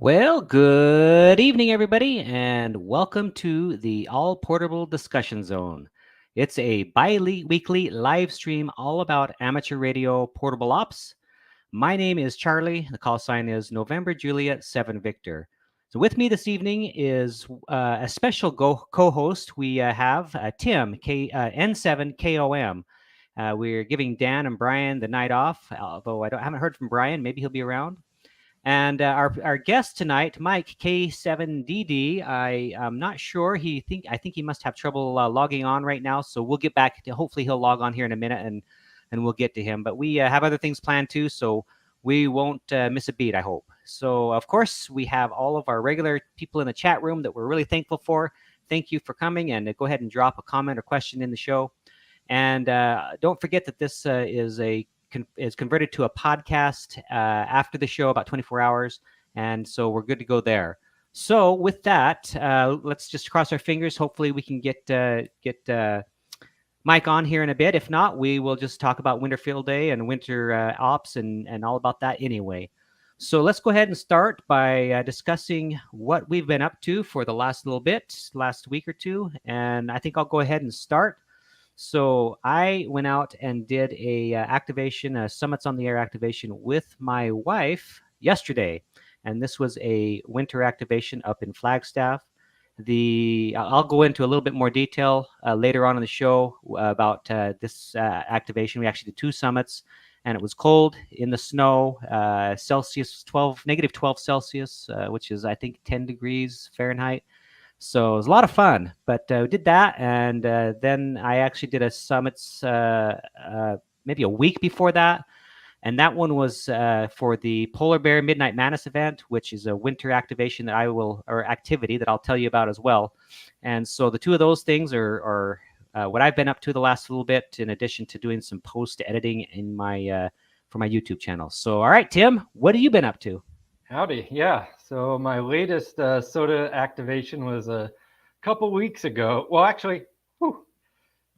Well, good evening, everybody, and welcome to the All Portable Discussion Zone. It's a bi-weekly live stream all about amateur radio portable ops. My name is Charlie. The call sign is November Juliet 7 Victor. So with me this evening is a special co-host. We have Tim, N7KOM. We're giving Dan and Brian the night off, although I haven't heard from Brian. Maybe he'll be around. And our guest tonight, Mike K7DD, I'm not sure. I think he must have trouble logging on right now. So we'll get back to. Hopefully he'll log on here in a minute, and we'll get to him. But we have other things planned too, so we won't miss a beat, I hope. So of course we have all of our regular people in the chat room that we're really thankful for. Thank you for coming, and go ahead and drop a comment or question in the show. And don't forget that this is converted to a podcast after the show, about 24 hours. And so we're good to go there. So with that, let's just cross our fingers. Hopefully we can get Mike on here in a bit. If not, we will just talk about Winter Field Day and winter ops and all about that anyway. So let's go ahead and start by discussing what we've been up to for the last week or two. And I think I'll go ahead and start. So I went out and did a activation, Summits on the Air activation with my wife yesterday, and this was a winter activation up in Flagstaff. I'll go into a little bit more detail later on in the show about this activation. We actually did two summits, and it was cold in the snow, negative 12 Celsius, which is I think 10 degrees Fahrenheit. So it was a lot of fun, but we did that. And then I actually did a summits maybe a week before that. And that one was for the Polar Bear Midnight Madness event, which is a winter activation activity that I'll tell you about as well. And so the two of those things are what I've been up to the last little bit, in addition to doing some post editing in for my YouTube channel. So, all right, Tim, what have you been up to? Howdy. Yeah. So my latest soda activation was a couple weeks ago. Well, actually,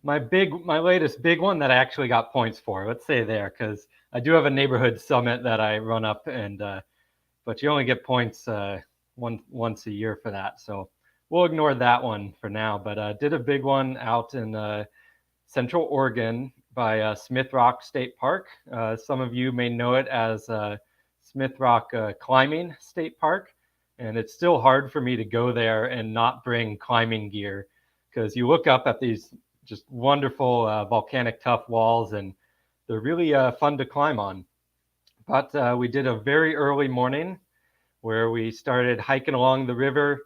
my latest big one that I actually got points for. Let's say there, because I do have a neighborhood summit that I run up, and but you only get points once a year for that. So we'll ignore that one for now. But did a big one out in Central Oregon by Smith Rock State Park. Some of you may know it as Smith Rock Climbing State Park, and it's still hard for me to go there and not bring climbing gear, because you look up at these just wonderful volcanic tough walls, and they're really fun to climb on. But we did a very early morning where we started hiking along the river,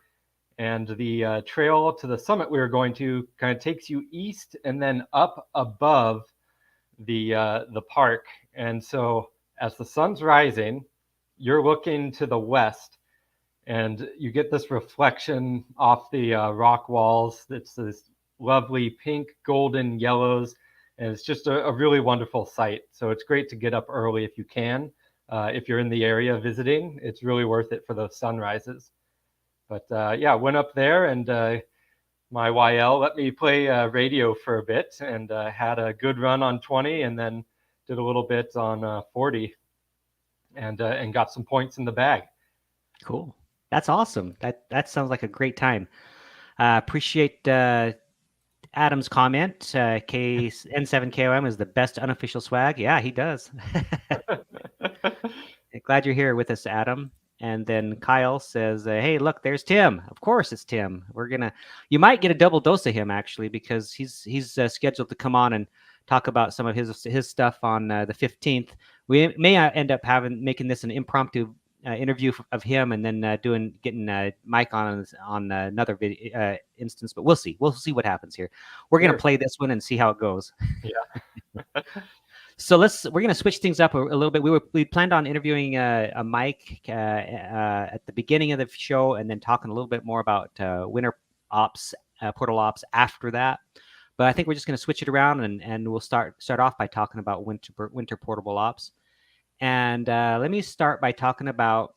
and the trail to the summit we were going to kind of takes you east and then up above the park. And so as the sun's rising, you're looking to the west, and you get this reflection off the rock walls. It's this lovely pink, golden yellows, and it's just a really wonderful sight. So it's great to get up early if you can. If you're in the area visiting, it's really worth it for those sunrises. But yeah, went up there, and my YL let me play radio for a bit, and had a good run on 20, and then did a little bit on 40. And got some points in the bag. Cool. That's awesome. That sounds like a great time. Appreciate Adam's comment. N7KOM is the best unofficial swag. Yeah, he does. Glad you're here with us, Adam. And then Kyle says, hey, look, there's Tim. Of course it's Tim. You might get a double dose of him, actually, because he's scheduled to come on and talk about some of his stuff on the 15th. We may end up making this an impromptu interview of him, and then getting Mike on another video instance. But we'll see. We'll see what happens here. We're gonna play this one and see how it goes. Yeah. So we're gonna switch things up a little bit. We planned on interviewing a Mike at the beginning of the show, and then talking a little bit more about winter ops, portal ops after that. But I think we're just going to switch it around, and we'll start off by talking about winter portable ops. And let me start by talking about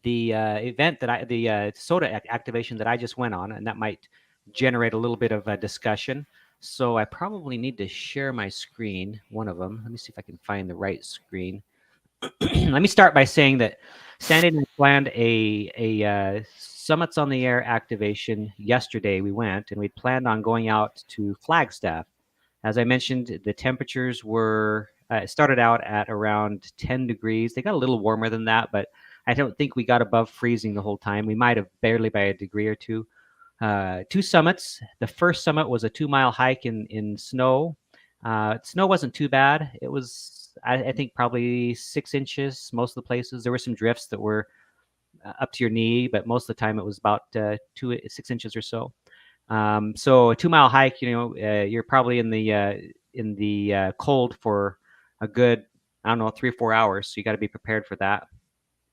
the event the soda activation that I just went on, and that might generate a little bit of a discussion. So I probably need to share my screen, one of them. Let me see if I can find the right screen. Let me start by saying that standing planned a Summits on the Air activation yesterday. We went and we planned on going out to Flagstaff. As I mentioned, the temperatures were started out at around 10 degrees. They got a little warmer than that, but I don't think we got above freezing the whole time. We might have barely by a degree or two. Two summits. The first summit was a 2-mile hike in snow. Snow wasn't too bad. It was, I think, probably 6 inches most of the places. There were some drifts that were up to your knee, but most of the time it was about 6 inches or so. So a 2-mile hike, you're probably in the cold for a good, I don't know, 3 or 4 hours. So you got to be prepared for that.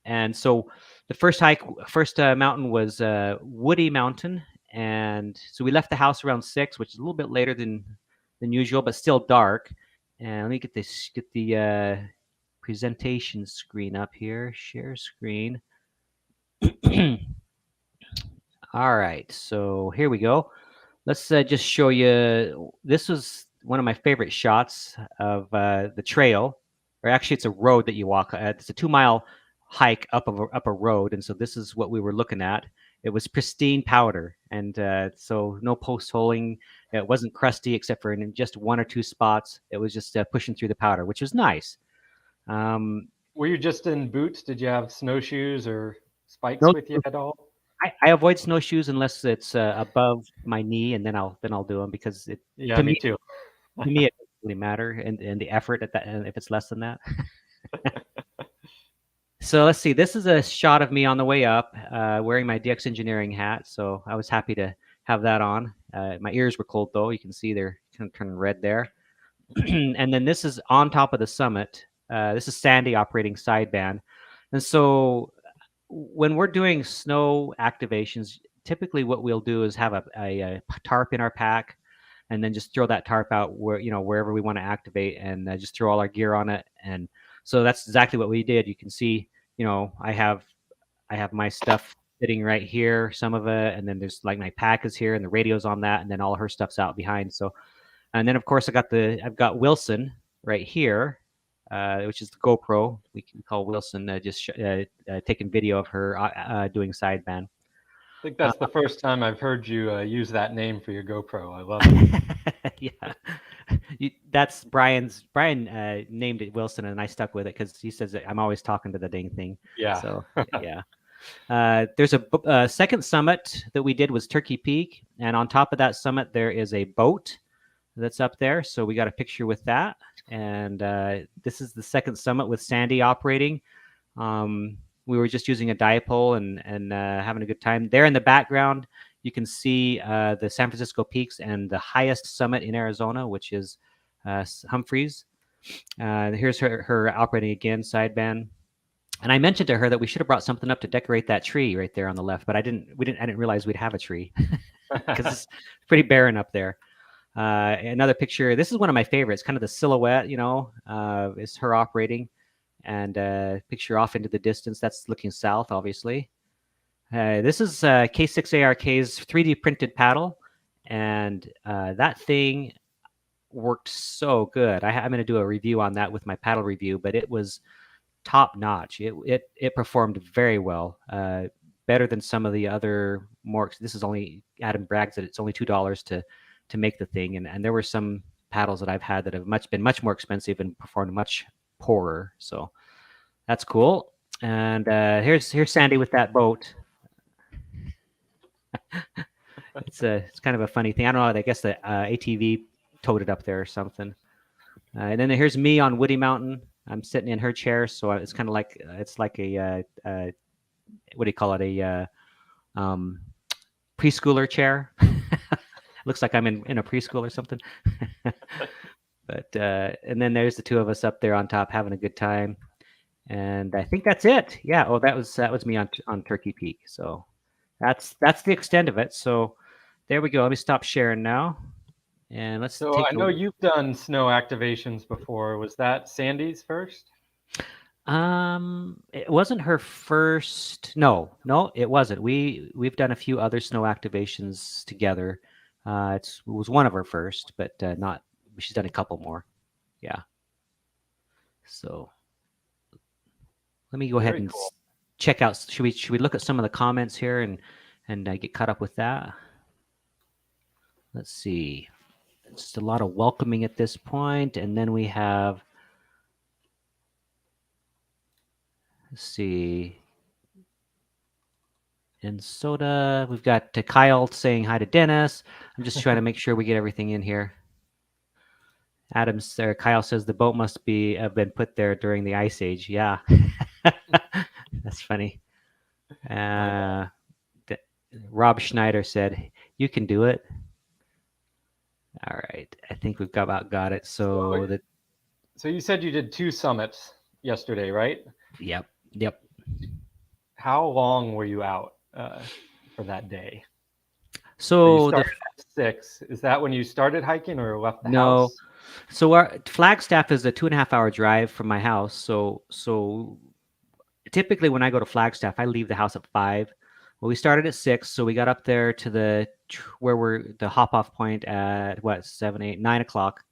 And so the first mountain was Woody Mountain, and so we left the house around 6, which is a little bit later than usual, but still dark. And let me get the presentation screen up here. Share screen. All right, so here we go. Let's just show you. This was one of my favorite shots of the trail, or actually, it's a road that you walk. It's a 2-mile hike up a road, and so this is what we were looking at. It was pristine powder, and so no post holing. It wasn't crusty except for in just 1 or 2 spots. It was just pushing through the powder, which was nice. Were you just in boots? Did you have snowshoes or spikes No, with you at all? I avoid snowshoes unless it's above my knee, and then I'll do them because Yeah, to me me too. to me it doesn't really matter, and the effort at that, and if it's less than that. So let's see. This is a shot of me on the way up, wearing my DX Engineering hat. So I was happy to have that on. My ears were cold though. You can see they're kind of turning red there. And then this is on top of the summit. This is Sandy operating sideband, and so when we're doing snow activations, typically what we'll do is have a tarp in our pack, and then just throw that tarp out wherever we want to activate, and just throw all our gear on it. And so that's exactly what we did. You can see, I have my stuff sitting right here, some of it, and then there's like my pack is here, and the radio's on that, and then all her stuff's out behind. So, and then of course I've got Wilson right here, which is the GoPro. We can call Wilson, taking video of her doing sideband. I think that's the first time I've heard you use that name for your GoPro. I love it. Yeah, that's Brian named it Wilson, and I stuck with it because he says that I'm always talking to the dang thing. Yeah. So yeah. There's a second summit that we did was Turkey Peak, and on top of that summit there is a boat that's up there. So we got a picture with that, and this is the second summit with Sandy operating. We were just using a dipole and having a good time. There in the background, you can see the San Francisco peaks and the highest summit in Arizona, which is Humphreys. Here's her operating again, sideband. And I mentioned to her that we should have brought something up to decorate that tree right there on the left, but I didn't realize we'd have a tree because it's pretty barren up there. Another picture. This is one of my favorites. Kind of the silhouette, is her operating, and picture off into the distance. That's looking south, obviously. This is K6ARK's 3D printed paddle, and that thing worked so good. I'm going to do a review on that with my paddle review, but it was top notch. It performed very well, better than some of the other more. This is only Adam brags that it's only $2 to make the thing, and there were some paddles that I've had that have been much more expensive and performed much poorer. So that's cool. And here's Sandy with that boat. It's kind of a funny thing. I don't know. I guess the ATV towed it up there or something. And then here's me on Woody Mountain. I'm sitting in her chair, so it's kind of like a what do you call it? A preschooler chair. Looks like I'm in a preschool or something. But and then there's the two of us up there on top having a good time, and I think that's it. Yeah. Oh, that was me on Turkey Peak. So that's the extent of it. So there we go. Let me stop sharing now, and let's. So I know you've done snow activations before. Was that Sandy's first? It wasn't her first. No, it wasn't. We've done a few other snow activations together. It was one of her first, but not. She's done a couple more. Yeah. So let me go ahead and check out. Should we look at some of the comments here and get caught up with that? Let's see. Just a lot of welcoming at this point, and then we have. Let's see. In soda, we've got Kyle saying hi to Dennis. I'm just trying to make sure we get everything in here. Adams or Kyle says the boat must have been put there during the ice age. Yeah, that's funny. Rob Schneider said, "You can do it." All right, I think we've about got it. So you said you did 2 summits yesterday, right? Yep. How long were you out for that day? So you started at 6. Is that when you started hiking or left the house? So our Flagstaff is a 2.5-hour drive from my house. So typically when I go to Flagstaff, I leave the house at 5. Well, we started at 6, so we got up there to the hop off point at 7, 8, 9 o'clock.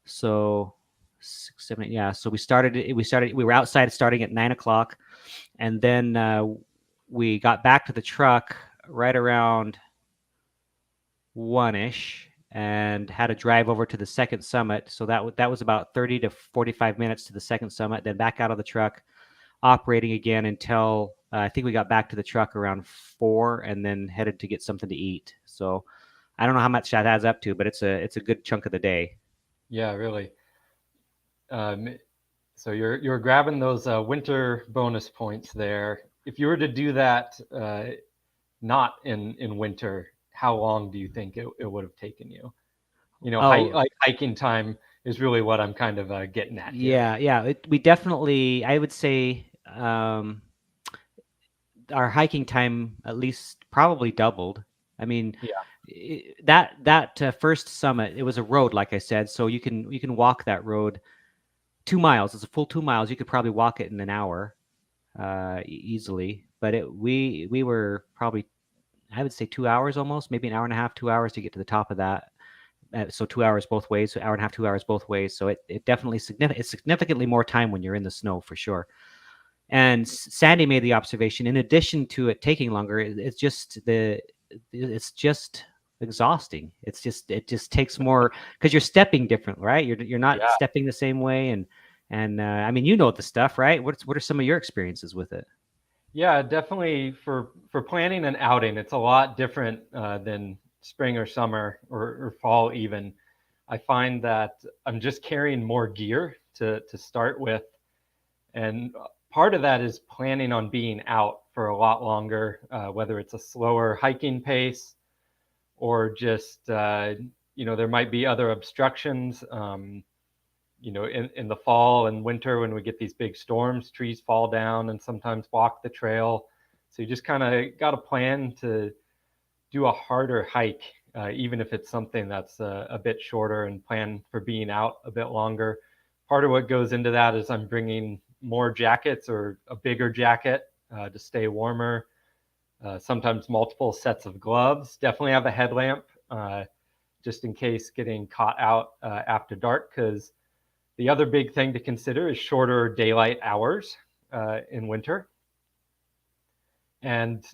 So 6, 7, 8, yeah. So we were outside starting at 9 o'clock, and then we got back to the truck right around 1-ish and had to drive over to the second summit. So that was about 30 to 45 minutes to the second summit, then back out of the truck, operating again until I think we got back to the truck around 4, and then headed to get something to eat. So I don't know how much that adds up to, but it's a good chunk of the day. Yeah, really. So you're grabbing those winter bonus points there. If you were to do that not in winter, how long do you think it would have taken you? Hiking time is really what I'm kind of getting at here. Yeah. We definitely, I would say, our hiking time at least probably doubled. I mean, that first summit, it was a road, like I said, so you can walk that road 2 miles. It's a full 2 miles. You could probably walk it in an hour easily. But we were probably, I would say, 2 hours almost, maybe an hour and a half, 2 hours to get to the top of that. So 2 hours both ways, so hour and a half, 2 hours both ways. So it definitely it's significantly more time when you're in the snow for sure. And Sandy made the observation, in addition to it taking longer, it's just exhausting. It just takes more because you're stepping different, right? You're not stepping the same way, and I mean, the stuff, right? What are some of your experiences with it? Yeah, definitely for planning an outing, it's a lot different than spring or summer or fall even. I find that I'm just carrying more gear to start with, and part of that is planning on being out for a lot longer, whether it's a slower hiking pace or just there might be other obstructions. In the fall and winter when we get these big storms, trees fall down and sometimes block the trail. So you just kind of got a plan to do a harder hike, even if it's something that's a bit shorter, and plan for being out a bit longer. Part of what goes into that is I'm bringing more jackets or a bigger jacket to stay warmer. Sometimes multiple sets of gloves. Definitely have a headlamp just in case getting caught out after dark, because the other big thing to consider is shorter daylight hours in winter. And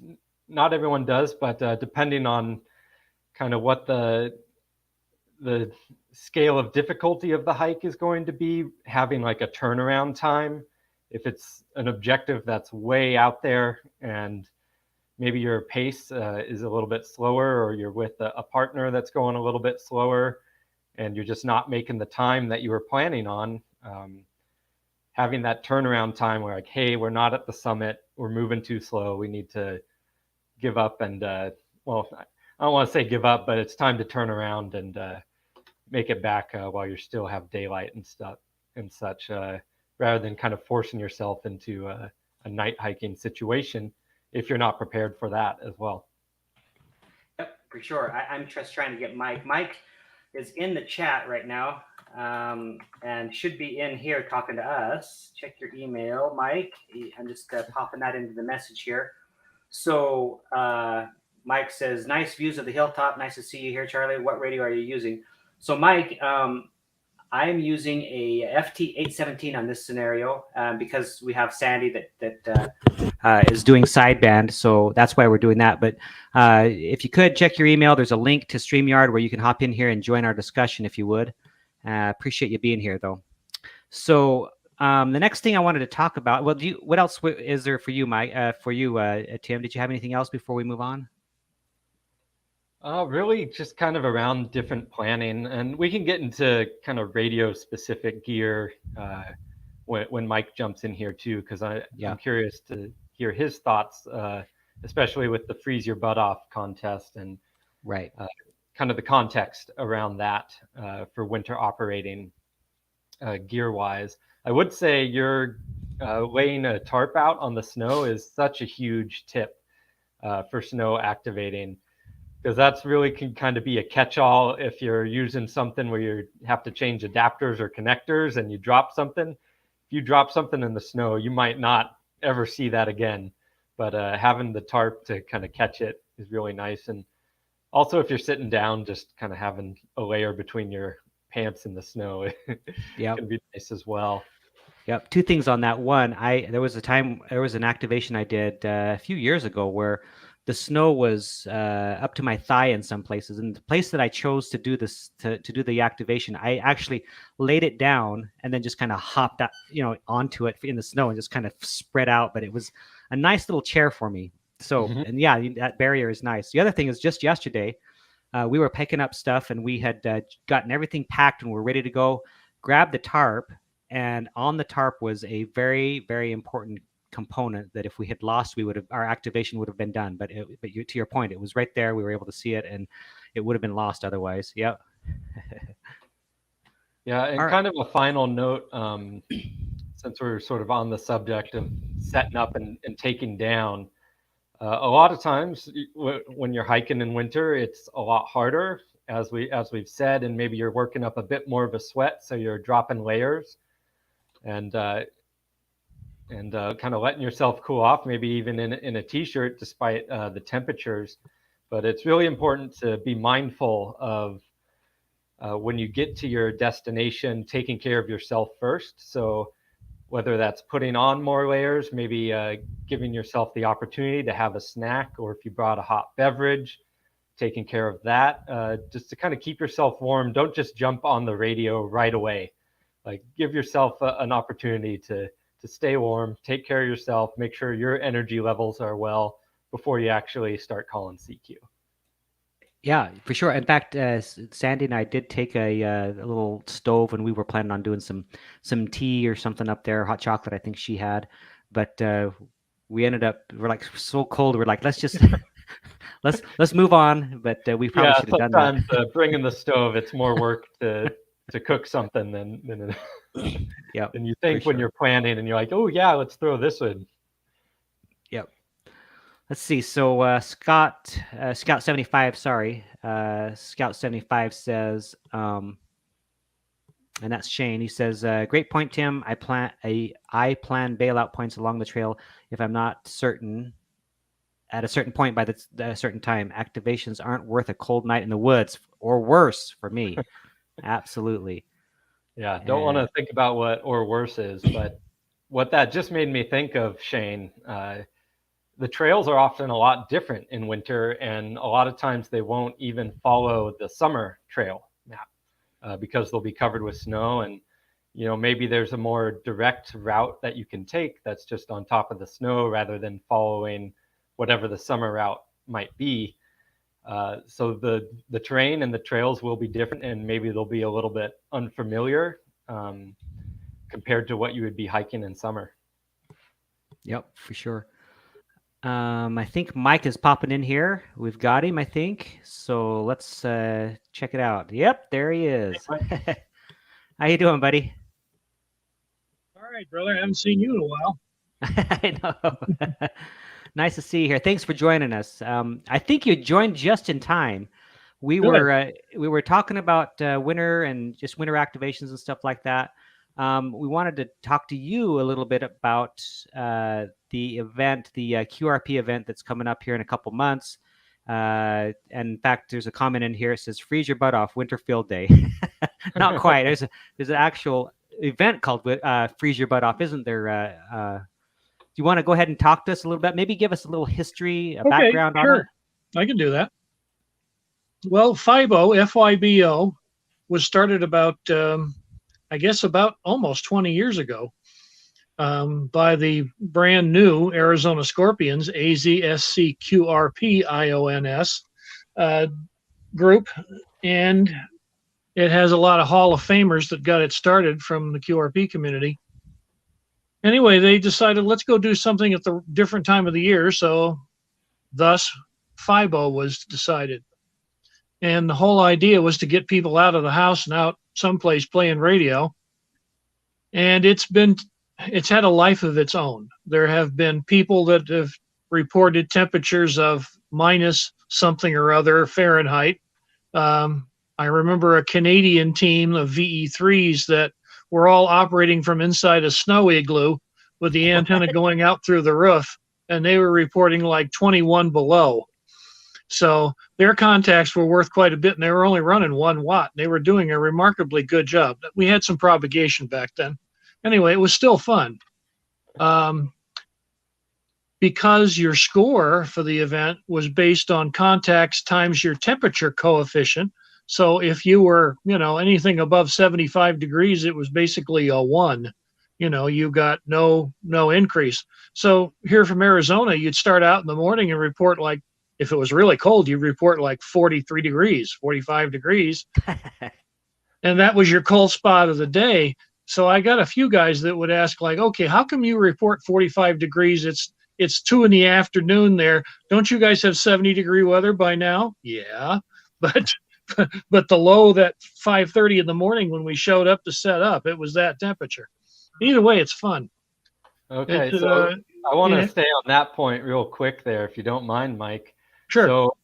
not everyone does, but depending on kind of what the scale of difficulty of the hike is going to be, having like a turnaround time, if it's an objective that's way out there and maybe your pace is a little bit slower, or you're with a partner that's going a little bit slower and you're just not making the time that you were planning on, having that turnaround time where like, hey, we're not at the summit, we're moving too slow, we need to give up and I don't want to say give up, but it's time to turn around and make it back while you still have daylight and stuff and such, rather than kind of forcing yourself into a night hiking situation if you're not prepared for that as well. Yep, for sure. I'm just trying to get Mike. Mike is in the chat right now and should be in here talking to us. Check your email, Mike. I'm just popping that into the message here. So Mike says, nice views of the hilltop. Nice to see you here, Charlie. What radio are you using? So Mike, I'm using a FT817 on this scenario because we have Sandy that is doing sideband, so that's why we're doing that. But if you could check your email, there's a link to StreamYard where you can hop in here and join our discussion if you would. Appreciate you being here, though. So the next thing I wanted to talk about. Well, what else is there for you, Mike? Tim? Did you have anything else before we move on? Really just kind of around different planning, and we can get into kind of radio specific gear when Mike jumps in here too, because I'm curious to hear his thoughts, especially with the freeze your butt off contest and right, kind of the context around that for winter operating gear wise. I would say you're laying a tarp out on the snow is such a huge tip for snow activating, because that's really can kind of be a catch-all if you're using something where you have to change adapters or connectors and you drop something. If you drop something in the snow, you might not ever see that again. But having the tarp to kind of catch it is really nice. And also, if you're sitting down, just kind of having a layer between your pants in the snow can be nice as well. Yep. Two things on that. One, there was an activation I did a few years ago where the snow was up to my thigh in some places, and the place that I chose to do this to do the activation, I actually laid it down and then just kind of hopped out, onto it in the snow and just kind of spread out. But it was a nice little chair for me. So, and yeah, that barrier is nice. The other thing is just yesterday, we were picking up stuff and we had gotten everything packed and we're ready to go. Grabbed the tarp. And on the tarp was a very, very important component that if we had lost, our activation would have been done. But to your point, it was right there. We were able to see it, and it would have been lost otherwise. Yep. Yeah, and kind of a final note, since we're sort of on the subject of setting up and taking down, a lot of times when you're hiking in winter, it's a lot harder, as we've said, and maybe you're working up a bit more of a sweat, so you're dropping layers. And kind of letting yourself cool off, maybe even in a t-shirt, despite the temperatures. But it's really important to be mindful of when you get to your destination, taking care of yourself first. So whether that's putting on more layers, maybe giving yourself the opportunity to have a snack, or if you brought a hot beverage, taking care of that, just to kind of keep yourself warm. Don't just jump on the radio right away. Like, give yourself an opportunity to stay warm, take care of yourself, make sure your energy levels are well before you actually start calling CQ. Yeah, for sure. In fact, Sandy and I did take a little stove, and we were planning on doing some tea or something up there, hot chocolate, I think she had. But we're like so cold. We're like, let's just let's move on. But we probably should have done that. Sometimes bringing the stove, it's more work to cook something than you think when you're planning, and you're like, oh yeah, let's throw this in. Yep. Let's see. So Scout 75, sorry, Scout 75 says, and that's Shane. He says, "Great point, Tim. I plan bailout points along the trail if I'm not certain at a certain point by a certain time. Activations aren't worth a cold night in the woods, or worse for me." Absolutely. Yeah, don't want to think about what or worse is, but what that just made me think of, Shane, the trails are often a lot different in winter, and a lot of times they won't even follow the summer trail map because they'll be covered with snow, and maybe there's a more direct route that you can take that's just on top of the snow rather than following whatever the summer route might be. So the terrain and the trails will be different, and maybe they'll be a little bit unfamiliar compared to what you would be hiking in summer. Yep, for sure. I think Mike is popping in here. We've got him, I think. So let's check it out. Yep, there he is. Hey, how you doing, buddy? All right, brother. I haven't seen you in a while. I know. Nice to see you here. Thanks for joining us. I think you joined just in time. We were talking about winter and just winter activations and stuff like that. We wanted to talk to you a little bit about the event, the QRP event that's coming up here in a couple months. And in fact, there's a comment in here. It says, "Freeze your butt off, Winterfield Day." Not quite. There's an actual event called "Freeze Your Butt Off," isn't there? Do you want to go ahead and talk to us a little bit? Maybe give us a little history, a background on it. Sure. I can do that. Well, FYBO was started about, I guess, about almost 20 years ago by the brand new Arizona ScQRPions, ScQRPions group. And it has a lot of Hall of Famers that got it started from the QRP community. Anyway, they decided, let's go do something at the different time of the year. So thus, FYBO was decided. And the whole idea was to get people out of the house and out someplace playing radio. And it's had a life of its own. There have been people that have reported temperatures of minus something or other Fahrenheit. I remember a Canadian team of VE3s that were all operating from inside a snow igloo with the antenna going out through the roof, and they were reporting like 21 below. So their contacts were worth quite a bit, and they were only running 1 watt. They were doing a remarkably good job. We had some propagation back then. Anyway, it was still fun. Because your score for the event was based on contacts times your temperature coefficient. So if you were, anything above 75 degrees, it was basically a 1. You got no increase. So here from Arizona, you'd start out in the morning and report like, if it was really cold, you'd report like 43 degrees, 45 degrees. And that was your cold spot of the day. So I got a few guys that would ask like, okay, how come you report 45 degrees? It's 2 in the afternoon there. Don't you guys have 70-degree weather by now? Yeah, but the low that 5:30 in the morning when we showed up to set up, it was that temperature. Either way, it's fun. Okay, so I want to stay on that point real quick there, if you don't mind, Mike. Sure. So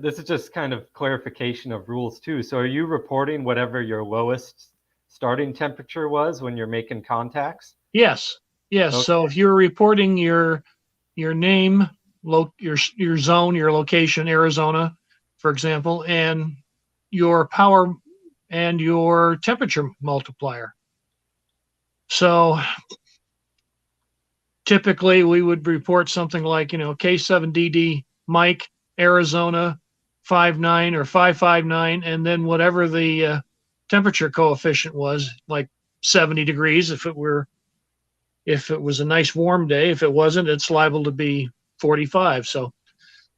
this is just kind of clarification of rules too. So are you reporting whatever your lowest starting temperature was when you're making contacts? Yes. Okay. So if you're reporting your name, your zone, your location, Arizona, for example, and your power and your temperature multiplier. So typically we would report something like, K7DD Mike, Arizona 59 or 559, and then whatever the temperature coefficient was, like 70 degrees if it was a nice warm day. If it wasn't, it's liable to be 45. So,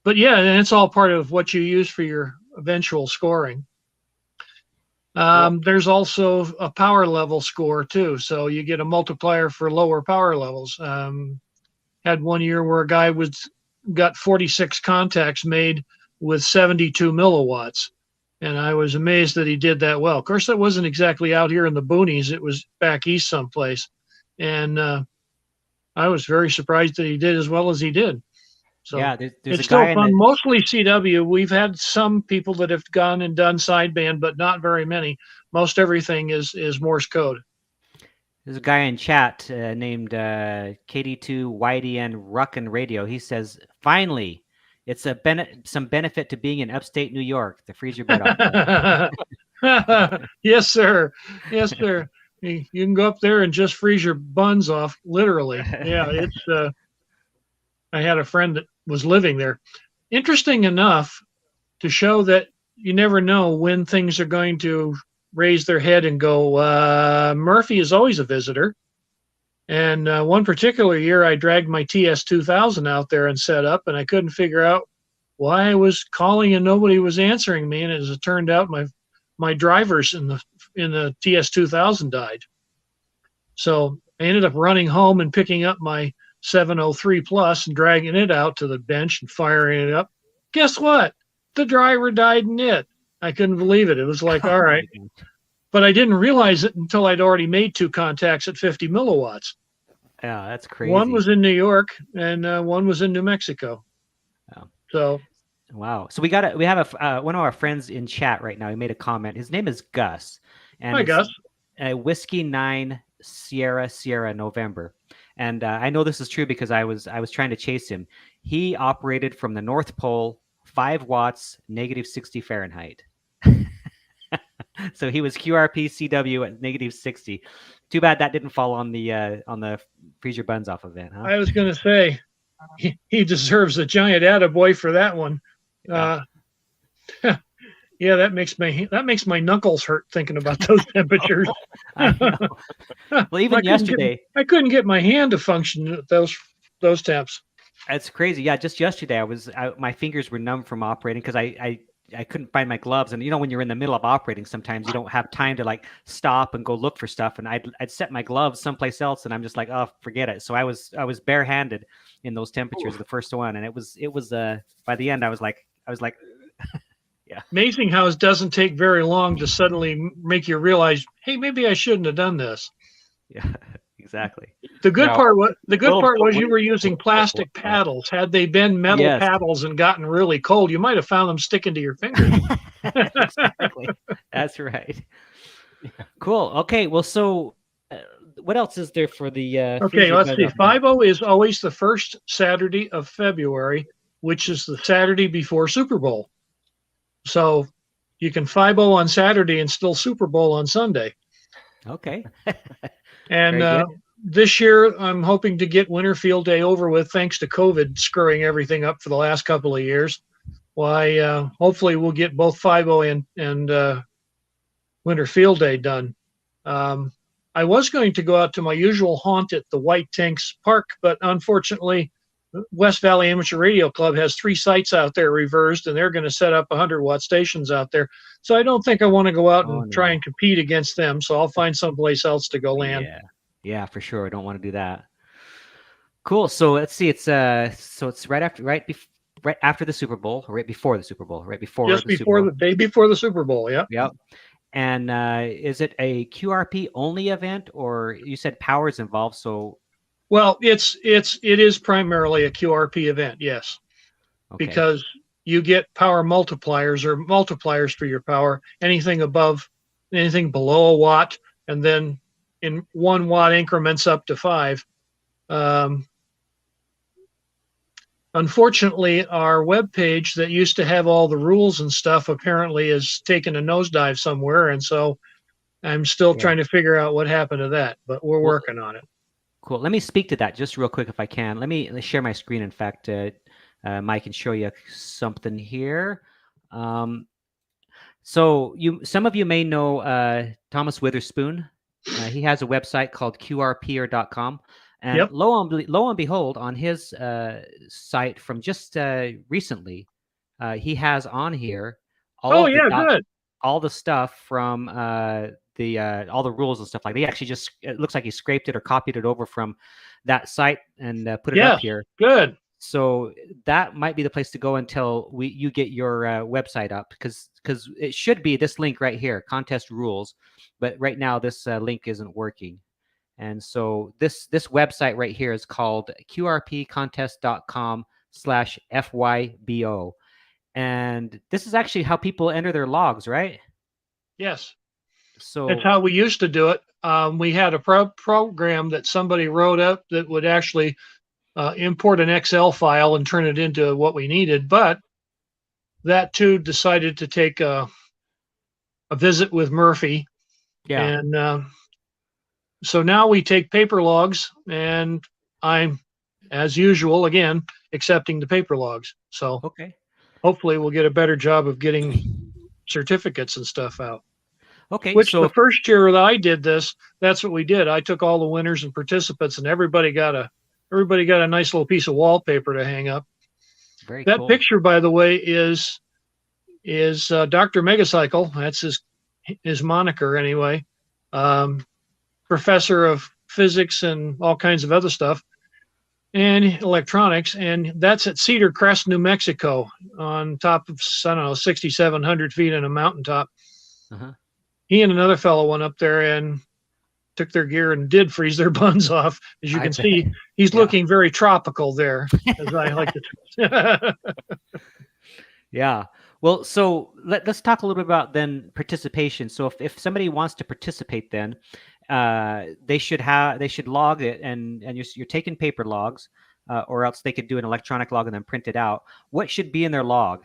but yeah, and it's all part of what you use for your eventual scoring. There's also a power level score too. So you get a multiplier for lower power levels. Had one year where a guy got 46 contacts made with 72 milliwatts. And I was amazed that he did that well. Of course, that wasn't exactly out here in the boonies. It was back east someplace. And I was very surprised that he did as well as he did. So yeah, there's it's a still guy fun. Mostly CW. We've had some people that have gone and done sideband, but not very many. Most everything is Morse code. There's a guy in chat named KD2YDN Ruckin Radio. He says, finally, it's some benefit to being in upstate New York. The freeze your butt off. Yes, sir. Yes, sir. You can go up there and just freeze your buns off, literally. Yeah, it's. I had a friend that was living there. Interesting enough, to show that you never know when things are going to raise their head and go, Murphy is always a visitor. And one particular year, I dragged my TS2000 out there and set up, and I couldn't figure out why I was calling and nobody was answering me. And as it turned out, my drivers in the TS2000 died. So I ended up running home and picking up my 703 Plus and dragging it out to the bench and firing it up. Guess what? The driver died in it. I couldn't believe it. It was like, all right. But I didn't realize it until I'd already made 2 contacts at 50 milliwatts. Yeah, that's crazy. One was in New York and one was in New Mexico. Oh. So, wow. So we have one of our friends in chat right now. He made a comment. His name is Gus. And hi, Gus. Whiskey 9 Sierra November. And I know this is true because I was trying to chase him. He operated from the North Pole 5 watts, negative 60 Fahrenheit. So he was QRP CW at negative 60. Too bad that didn't fall on the freeze your buns off event, huh? I was going to say he deserves a giant attaboy for that one. Yeah. Yeah, that makes my knuckles hurt thinking about those temperatures. I know. Well, even yesterday, I couldn't get my hand to function at those temps. That's crazy. Yeah, just yesterday, my fingers were numb from operating because I couldn't find my gloves, and when you're in the middle of operating, sometimes you don't have time to like stop and go look for stuff, and I'd set my gloves someplace else, and I'm just like, oh, forget it. So I was barehanded in those temperatures, the first one, and it was by the end I was like. Yeah. Amazing how it doesn't take very long to suddenly make you realize, hey, maybe I shouldn't have done this. Yeah, exactly. The good part was you were using plastic paddles. Had they been metal paddles and gotten really cold, you might have found them sticking to your fingers. Exactly. That's right. Cool. Okay. Well, so what else is there for the? Okay, let's see. FYBO is always the first Saturday of February, which is the Saturday before Super Bowl. So you can FYBO on Saturday and still Super Bowl on Sunday. Okay. And this year, I'm hoping to get Winter Field Day over with, thanks to COVID screwing everything up for the last couple of years. Why, hopefully we'll get both FYBO and Winter Field Day done. I was going to go out to my usual haunt at the White Tanks Park, but unfortunately, West Valley Amateur Radio Club has 3 sites out there reversed, and they're going to set up 100-watt stations out there. So I don't think I want to go out and try and compete against them. So I'll find someplace else to go land. Yeah, for sure. I don't want to do that. Cool. So let's see. It's right after the Super Bowl, or right before the Super Bowl, the day before the Super Bowl. Yeah. Yep. And is it a QRP only event, or you said power's involved? So. Well, it is primarily a QRP event, yes, because you get power multipliers or multipliers for your power, anything below a watt, and then in 1 watt increments up to 5. Unfortunately, our webpage that used to have all the rules and stuff apparently has taken a nosedive somewhere, and so I'm still trying to figure out what happened to that, but we're working on it. Cool. Let me speak to that just real quick if I can. Let's share my screen. In fact, Mike can show you something here. So some of you may know Thomas Witherspoon. He has a website called QRPer.com. And lo and behold, on his site from just recently, he has on here all the stuff from all the rules and stuff like that. He actually it looks like he scraped it or copied it over from that site and put it up here. Good. So that might be the place to go until you get your website up, because it should be this link right here, contest rules, but right now this link isn't working. And so this website right here is called qrpcontest.com/FYBO. And this is actually how people enter their logs, right? Yes. So that's how we used to do it. We had a program that somebody wrote up that would actually import an Excel file and turn it into what we needed. But that too decided to take a visit with Murphy. Yeah. And so now we take paper logs, and I'm, as usual, again, accepting the paper logs. So hopefully we'll get a better job of getting certificates and stuff out. Okay. Which the first year that I did this, that's what we did. I took all the winners and participants, and everybody got a nice little piece of wallpaper to hang up. Very cool. That picture, by the way, is Dr. Megacycle. That's his moniker anyway. Professor of physics and all kinds of other stuff and electronics. And that's at Cedar Crest, New Mexico, on top of, 6,700 feet on a mountaintop. He and another fellow went up there and took their gear and did freeze their buns off. As you can see, he's looking very tropical there, as I like to. Yeah. Well, so let's talk a little bit about then participation. So if somebody wants to participate, then they should log it, and you're taking paper logs, or else they could do an electronic log and then print it out. What should be in their log?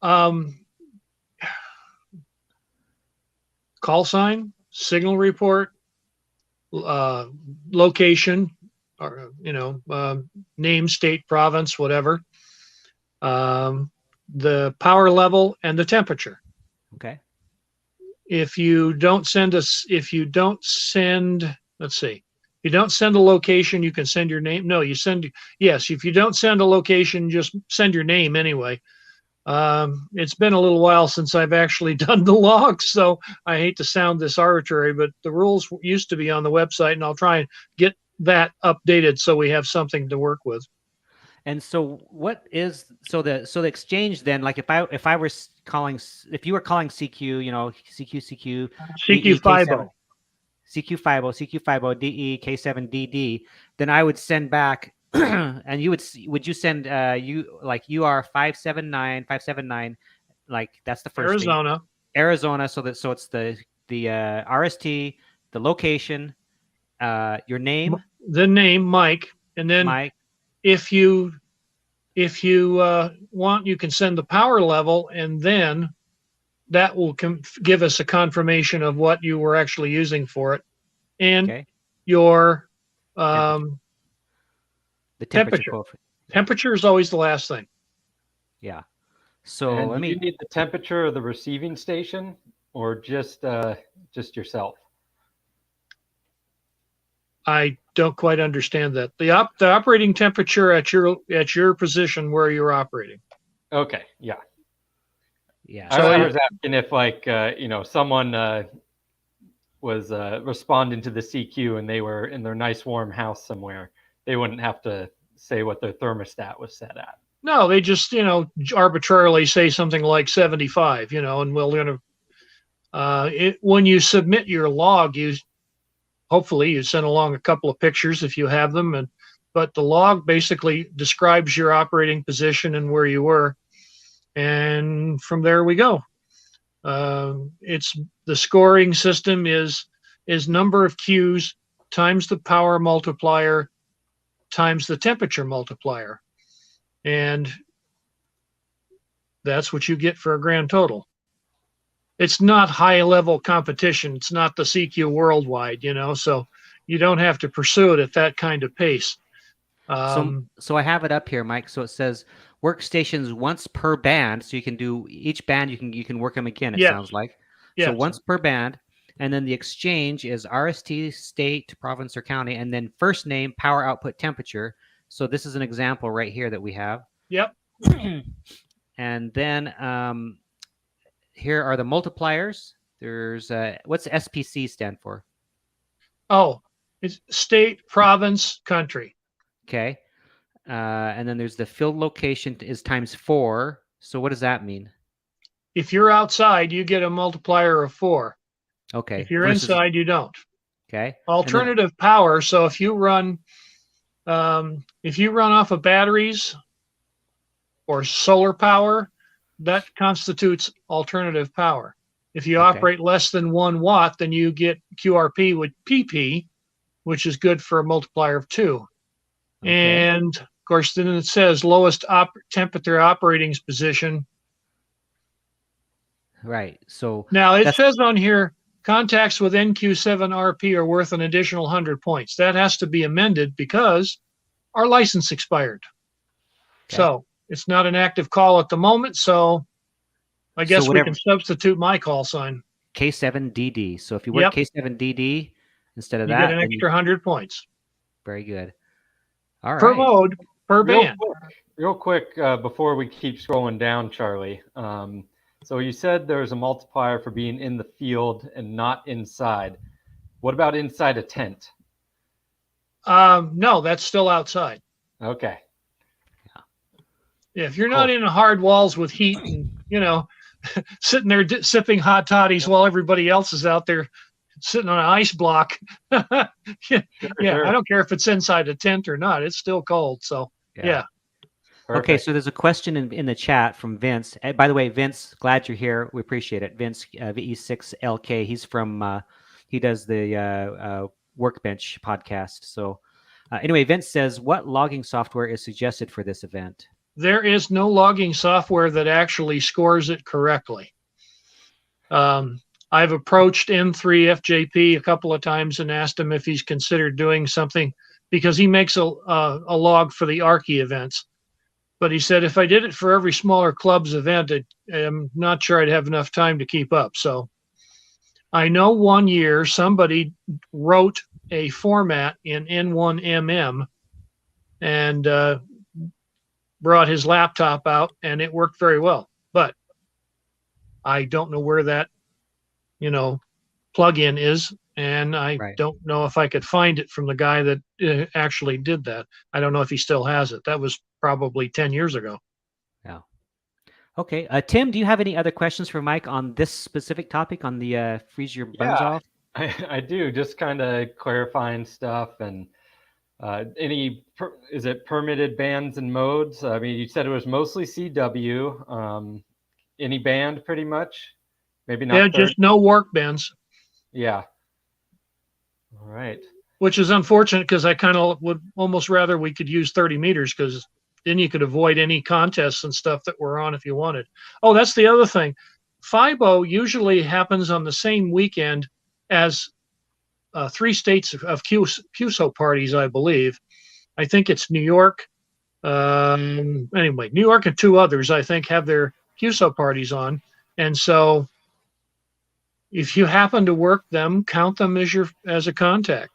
Call sign, signal report, location, or name, state, province, whatever. The power level and the temperature. Okay. If you don't send, let's see, if you don't send a location, you can send your name. No, yes, if you don't send a location, just send your name anyway. It's been a little while since I've actually done the logs, so I hate to sound this arbitrary, but the rules used to be on the website, and I'll try and get that updated so we have something to work with. And so the exchange then, like if I were calling, if you were calling CQ, CQ CQ5O. CQ5O, DE, K7DD, then I would send back, and would you send you like UR 579, like that's the first Arizona. thing. Arizona, so it's the RST, the location, your name, the name Mike, and then Mike. If you want, you can send the power level, and then that will give us a confirmation of what you were actually using for it, and your the temperature. Temperature is always the last thing. Yeah. So do you need the temperature of the receiving station, or just yourself? I don't quite understand that. The operating temperature at your position where you're operating. Okay. Yeah. Yeah. So I was asking if someone was responding to the CQ and they were in their nice warm house somewhere, they wouldn't have to say what their thermostat was set at. No, they just arbitrarily say something like 75, and we're gonna when you submit your log, hopefully you send along a couple of pictures if you have them, but the log basically describes your operating position and where you were, and from there we go. It's the scoring system is number of Qs times the power multiplier times the temperature multiplier, and that's what you get for a grand total. It's not high level competition. It's not the CQ worldwide, so you don't have to pursue it at that kind of pace. So I have it up here, Mike. So it says workstations once per band. So you can do each band. You can work them again. It sounds like. Yes. So once per band, and then the exchange is RST, state, province, or county, and then first name, power output, temperature. So this is an example right here that we have. Yep. And then here are the multipliers. There's what's SPC stand for? Oh, it's state, province, country. Okay. And then there's the field location is times 4. So what does that mean? If you're outside, you get a multiplier of 4. Okay. If you're inside, you don't. Okay. Alternative power. So if you run off of batteries or solar power, that constitutes alternative power. If you operate less than 1 watt, then you get QRP with PP, which is good for a multiplier of 2. Okay. And of course, then it says lowest temperature operating position. Right. So now it says on here, contacts with NQ7RP are worth an additional 100 points. That has to be amended because our license expired. Okay. So it's not an active call at the moment. So I guess we can substitute my call sign. K7DD. So if you work K7DD instead of that, you get an extra 100 points. Very good. All right. Per mode, per band. Real quick before we keep scrolling down, Charlie. So you said there's a multiplier for being in the field and not inside. What about inside a tent? No, that's still outside. Okay. Yeah, if you're not in hard walls with heat and, sitting there sipping hot toddies while everybody else is out there sitting on an ice block. Sure. I don't care if it's inside a tent or not. It's still cold. So, yeah. Okay, so there's a question in the chat from Vince. By the way, Vince, glad you're here. We appreciate it. Vince, VE6LK, he's from, he does the Workbench podcast. So anyway, Vince says, what logging software is suggested for this event? there is no logging software that actually scores it correctly. I've approached N3FJP a couple of times and asked him if he's considered doing something, because he makes a log for the ARCI events. But he said, if I did it for every smaller club's event, I'm not sure I'd have enough time to keep up. So I know one year somebody wrote a format in N1MM and brought his laptop out, and it worked very well. But I don't know where that, plug-in is, and I don't know if I could find it from the guy that actually did that. I don't know if he still has it. That was probably 10 years ago. Yeah. Okay. Tim, do you have any other questions for Mike on this specific topic on the freeze your buns off? I do. Just kind of clarifying stuff. And is it permitted bands and modes? I mean, you said it was mostly CW. Any band pretty much? Maybe not. Yeah, just no work bands. Yeah. All right. Which is unfortunate, because I kind of would almost rather we could use 30 meters, because then you could avoid any contests and stuff that were on if you wanted. Oh, that's the other thing. FYBO usually happens on the same weekend as 3 states of QSO parties, I believe. I think it's New York. Anyway, New York and 2 others, I think, have their QSO parties on. And so if you happen to work them, count them as a contact.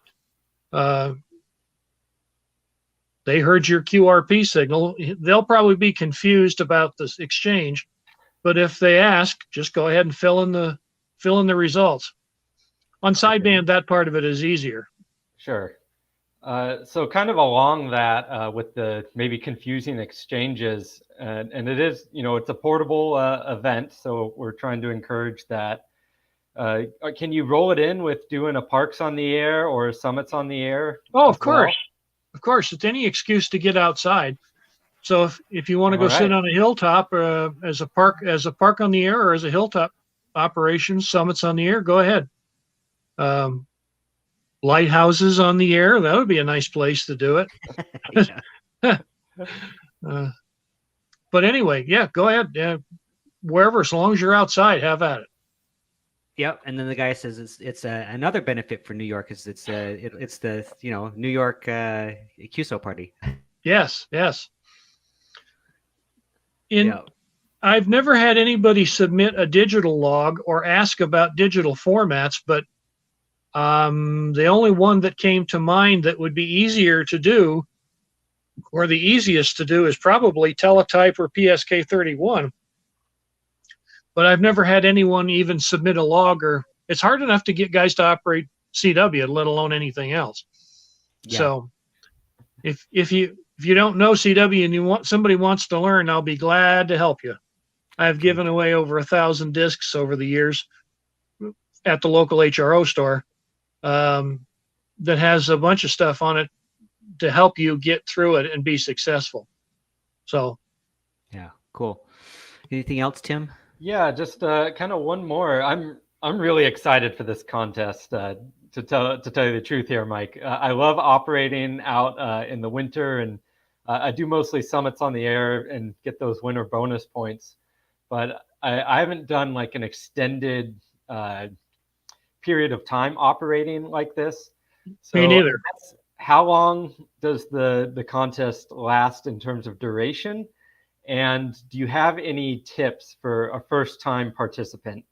They heard your QRP signal. They'll probably be confused about this exchange, but if they ask, just go ahead and fill in the results. On sideband, that part of it is easier. Sure. So kind of along that, with the maybe confusing exchanges, and it is, it's a portable event, so we're trying to encourage that. Can you roll it in with doing a parks on the air or summits on the air? Oh, of course. Of course. It's any excuse to get outside. So if you want to go sit on a hilltop as a park on the air, or as a hilltop operation, summits on the air, go ahead. Lighthouses on the air, that would be a nice place to do it. But anyway, yeah, go ahead. Wherever, as long as you're outside, have at it. Yep, and then the guy says it's another benefit for New York is it's the New York QSO party. Yes. I've never had anybody submit a digital log or ask about digital formats, but the only one that came to mind that would be easier to do, or the easiest to do, is probably Teletype or PSK31. But I've never had anyone even submit a log, or it's hard enough to get guys to operate CW, let alone anything else. Yeah. So if you don't know CW and somebody wants to learn, I'll be glad to help you. I've given away over 1,000 discs over the years at the local HRO store that has a bunch of stuff on it to help you get through it and be successful. So, yeah, cool. Anything else, Tim? Yeah, just kind of one more. I'm really excited for this contest. To tell you the truth here, Mike, I love operating out in the winter, and I do mostly summits on the air and get those winter bonus points. But I haven't done like an extended period of time operating like this. So me neither. How long does the contest last in terms of duration? And do you have any tips for a first-time participant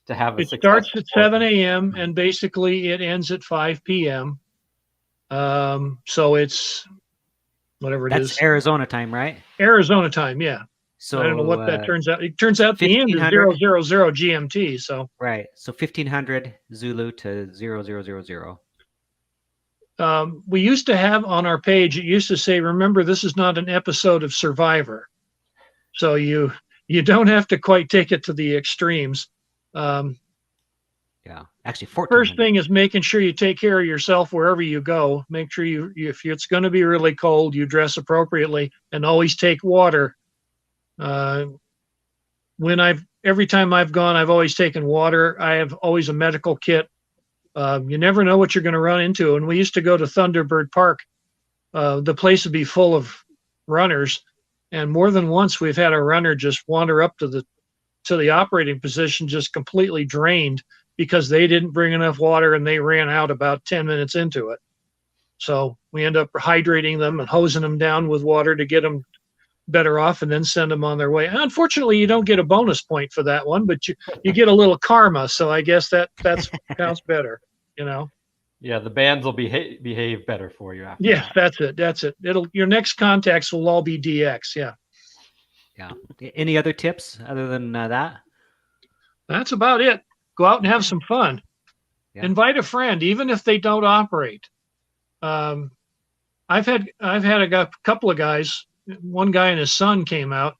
to have a successful? It starts at 7 a.m. and basically it ends at 5 p.m. So it's whatever it is. That's Arizona time, right? Arizona time, yeah. So I don't know what that turns out. It turns out the end is 000 GMT. So right. So 1500 Zulu to 0000. We used to have on our page, it used to say, remember, this is not an episode of Survivor. So you don't have to quite take it to the extremes. Yeah, actually, first thing is making sure you take care of yourself wherever you go. Make sure if it's going to be really cold, you dress appropriately, and always take water. Every time I've gone, I've always taken water. I have always a medical kit. You never know what you're going to run into. And we used to go to Thunderbird Park. The place would be full of runners, And more than once, we've had a runner just wander up to the operating position just completely drained because they didn't bring enough water and they ran out about 10 minutes into it. So we end up hydrating them and hosing them down with water to get them better off and then send them on their way. And unfortunately, you don't get a bonus point for that one, but you get a little karma. So I guess that's counts better, you know? Yeah, the bands will behave better for you after Yeah, that. that's it. Your next contacts will all be DX. Yeah. Yeah. Any other tips other than that? That's about it. Go out and have some fun. Yeah. Invite a friend, even if they don't operate. I've had a couple of guys. One guy and his son came out,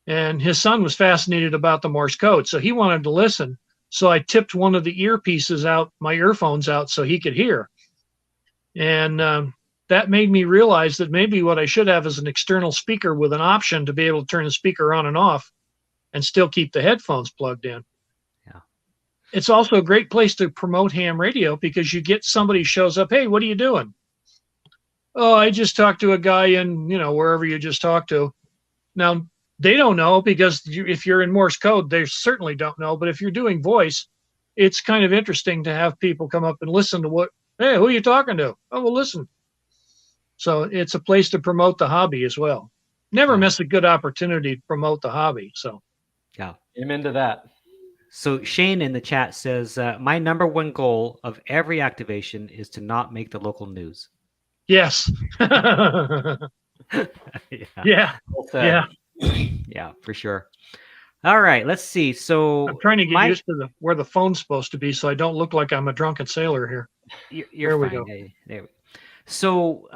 and his son was fascinated about the Morse code, so he wanted to listen. So I tipped one of the earpieces out, my earphones out, so he could hear. And that made me realize that maybe what I should have is an external speaker with an option to be able to turn the speaker on and off and still keep the headphones plugged in. Yeah. It's also a great place to promote ham radio because you get somebody shows up, hey, what are you doing? Oh, I just talked to a guy in, wherever you just talked to. Now, they don't know because if you're in Morse code, they certainly don't know. But if you're doing voice, it's kind of interesting to have people come up and listen to hey, who are you talking to? Oh, well, listen. So it's a place to promote the hobby as well. Never miss a good opportunity to promote the hobby. So, yeah. Amen to that. So Shane in the chat says, my number one goal of every activation is to not make the local news. Yes. Yeah. Yeah, for sure. All right, let's see. So I'm trying to get used to where the phone's supposed to be so I don't look like I'm a drunken sailor here. You're there fine. We go. There we go. So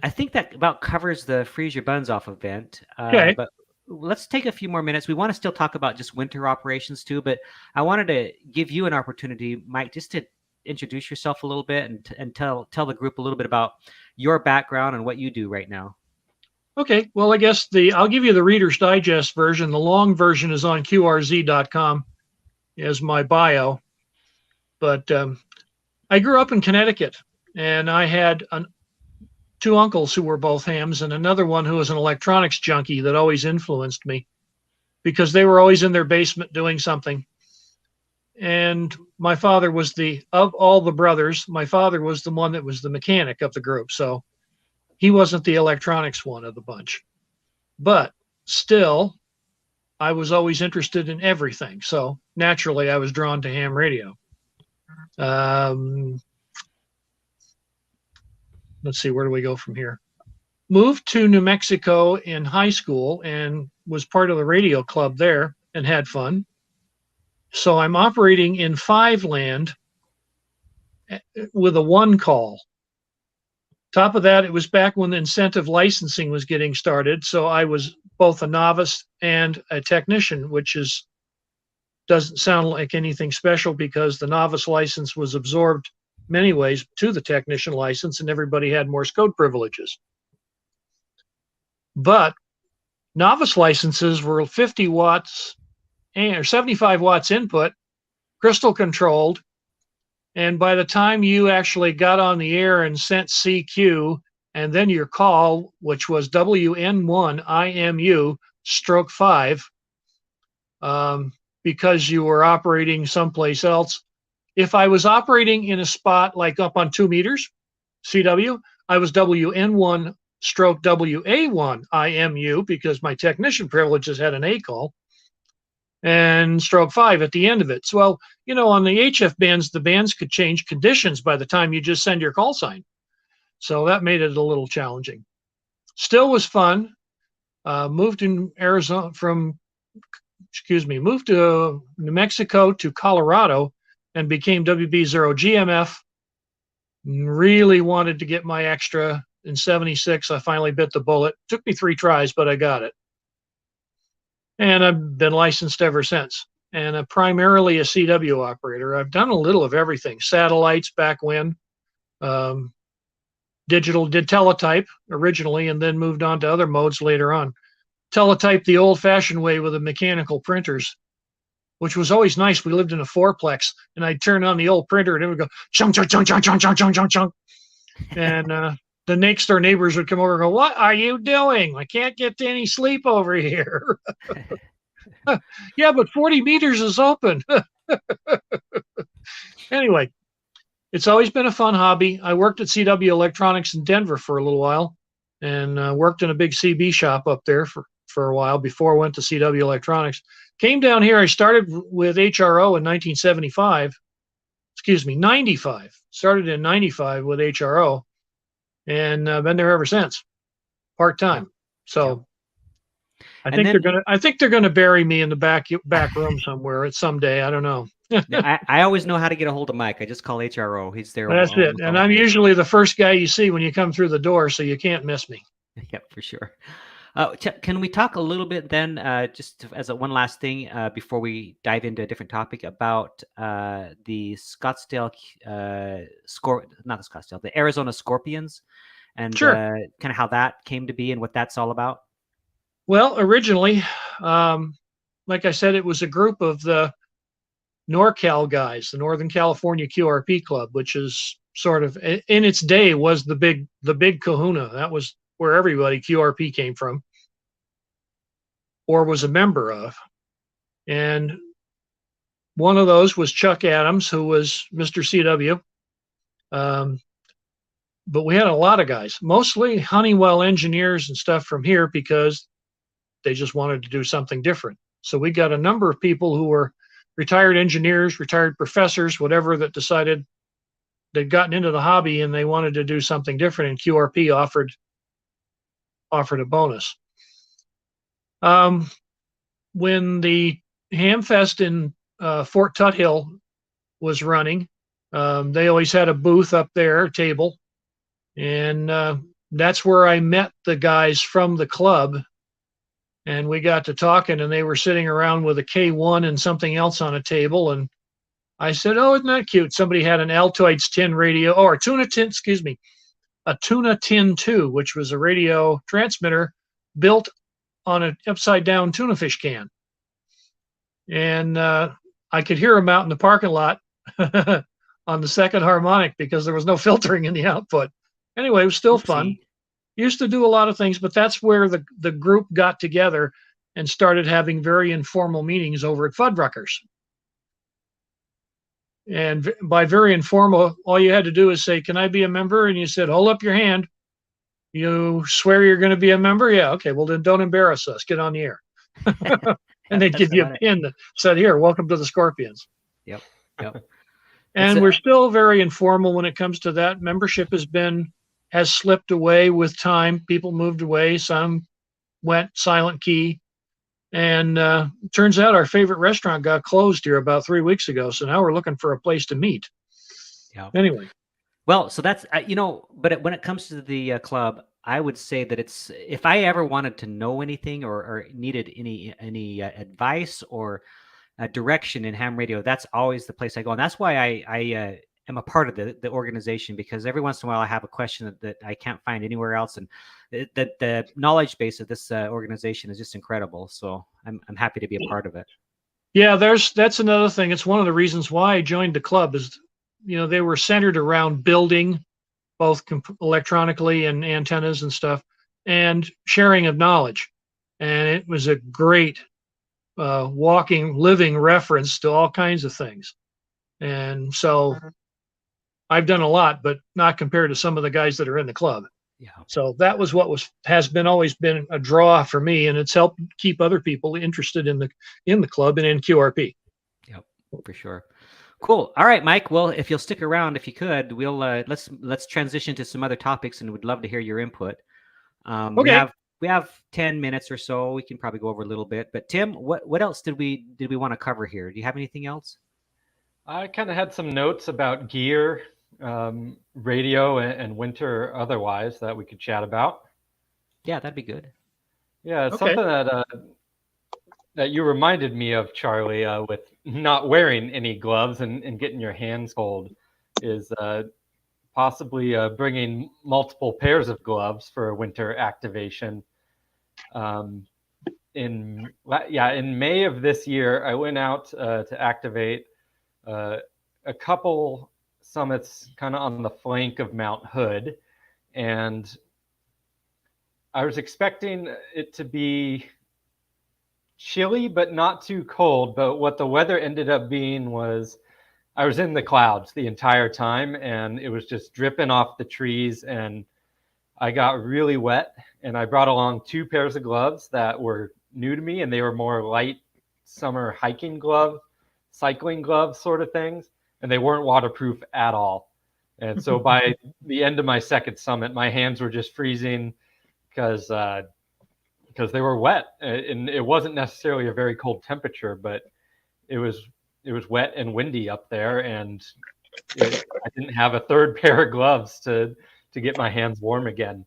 I think that about covers the freeze your buns off event. Okay. But let's take a few more minutes. We want to still talk about just winter operations too, but I wanted to give you an opportunity, Mike, just to introduce yourself a little bit and tell the group a little bit about your background and what you do right now. Okay. Well, I guess I'll give you the Reader's Digest version. The long version is on QRZ.com as my bio. But I grew up in Connecticut, and I had two uncles who were both hams and another one who was an electronics junkie that always influenced me because they were always in their basement doing something. And my father was of all the brothers, my father was the one that was the mechanic of the group. So he wasn't the electronics one of the bunch. But still, I was always interested in everything. So naturally, I was drawn to ham radio. Let's see, where do we go from here? Moved to New Mexico in high school and was part of the radio club there and had fun. So I'm operating in 5 land with a 1 call. Top of that, it was back when the incentive licensing was getting started. So I was both a novice and a technician, which doesn't sound like anything special because the novice license was absorbed many ways to the technician license and everybody had Morse code privileges. But novice licenses were 50 watts or 75 watts input, crystal controlled. And by the time you actually got on the air and sent CQ, and then your call, which was WN1 IMU stroke 5, because you were operating someplace else. If I was operating in a spot like up on 2 meters, CW, I was WN1 stroke WA1 IMU because my technician privileges had an A call. And stroke 5 at the end of it. So, well, on the HF bands, the bands could change conditions by the time you just send your call sign. So that made it a little challenging. Still was fun. Moved to New Mexico to Colorado and became WB0 GMF. Really wanted to get my extra. In 76, I finally bit the bullet. Took me 3 tries, but I got it. And I've been licensed ever since. And I'm primarily a CW operator. I've done a little of everything. Satellites back when. Digital, did teletype originally and then moved on to other modes later on. Teletype the old-fashioned way with the mechanical printers, which was always nice. We lived in a 4-plex, and I'd turn on the old printer and it would go chunk, chunk, chunk, chunk, chunk, chunk, chunk, chunk, chunk. And the next door neighbors would come over and go, "What are you doing? I can't get any sleep over here." Yeah, but 40 meters is open. Anyway, it's always been a fun hobby. I worked at CW Electronics in Denver for a little while, and worked in a big CB shop up there for a while before I went to CW Electronics. Came down here. I started with HRO in 1975. Excuse me, 95. Started in 95 with HRO, and been there ever since, part time. So I think they're gonna bury me in the back room somewhere at someday. I don't know. I always know how to get a hold of Mike. I just call HRO. He's there. That's it. And I'm usually the first guy you see when you come through the door, so you can't miss me. Yep, for sure. Can we talk a little bit then, just as one last thing, before we dive into a different topic about the Scottsdale the Arizona ScQRPions, and Sure. kind of how that came to be and what that's all about? Well, originally, like I said, it was a group of the NorCal guys, the Northern California QRP Club, which is sort of in its day was the big kahuna. That was where everybody QRP came from or was a member of. And one of those was Chuck Adams, who was Mr. CW. But we had a lot of guys, mostly Honeywell engineers and stuff from here because they just wanted to do something different. So we got a number of people who were retired engineers, retired professors, whatever, that decided they'd gotten into the hobby and they wanted to do something different, and QRP offered a bonus. When the Hamfest in Fort Tuthill was running, they always had a booth up there, table, and that's where I met the guys from the club. And we got to talking, and they were sitting around with a K1 and something else on a table. And I said, "Oh, isn't that cute?" Somebody had an Altoids tin radio, or a Tuna tin 2, which was a radio transmitter built on an upside down tuna fish can. And I could hear them out in the parking lot on the second harmonic because there was no filtering in the output. Anyway, it was still fun. Used to do a lot of things, but that's where the group got together and started having very informal meetings over at Fuddruckers. And by very informal, all you had to do is say, "Can I be a member?" And you said, "Hold up your hand. You swear you're going to be a member?" "Yeah." "Okay, well then don't embarrass us. Get on the air." And they'd give you a pin that said, "Here, welcome to the Scorpions." Yep. And we're still very informal when it comes to that. Membership has slipped away with time. People moved away. Some went silent key. And turns out our favorite restaurant got closed here about 3 weeks ago. So now we're looking for a place to meet. Yeah. Anyway. Well, so that's, but when it comes to the club, I would say that if I ever wanted to know anything or needed any advice or direction in ham radio, that's always the place I go. And that's why I am a part of the organization, because every once in a while I have a question that I can't find anywhere else, and the knowledge base of this organization is just incredible. So I'm happy to be a part of it. Yeah, that's another thing. It's one of the reasons why I joined the club is, they were centered around building both electronically and antennas and stuff, and sharing of knowledge. And it was a great walking, living reference to all kinds of things. And so I've done a lot, but not compared to some of the guys that are in the club. Yeah. So that was what always been a draw for me, and it's helped keep other people interested in the club and in QRP. Yep, for sure. Cool. All right, Mike. Well, if you'll stick around, if you could, we'll let's transition to some other topics, and we'd love to hear your input. Okay. We have 10 minutes or so. We can probably go over a little bit. But Tim, what else did we want to cover here? Do you have anything else? I kind of had some notes about gear, radio, and winter or otherwise that we could chat about. Yeah, that'd be good. Yeah, it's something that you reminded me of, Charlie, with not wearing any gloves and getting your hands cold, is possibly bringing multiple pairs of gloves for a winter activation. In May of this year, I went out to activate a couple summits kind of on the flank of Mount Hood, and I was expecting it to be chilly, but not too cold. But what the weather ended up being was I was in the clouds the entire time, and it was just dripping off the trees, and I got really wet. And I brought along 2 pairs of gloves that were new to me, and they were more light summer hiking glove, cycling gloves sort of things, and they weren't waterproof at all. And so by the end of my second summit, my hands were just freezing because they were wet, and it wasn't necessarily a very cold temperature, but it was wet and windy up there, and I didn't have a third pair of gloves to get my hands warm again.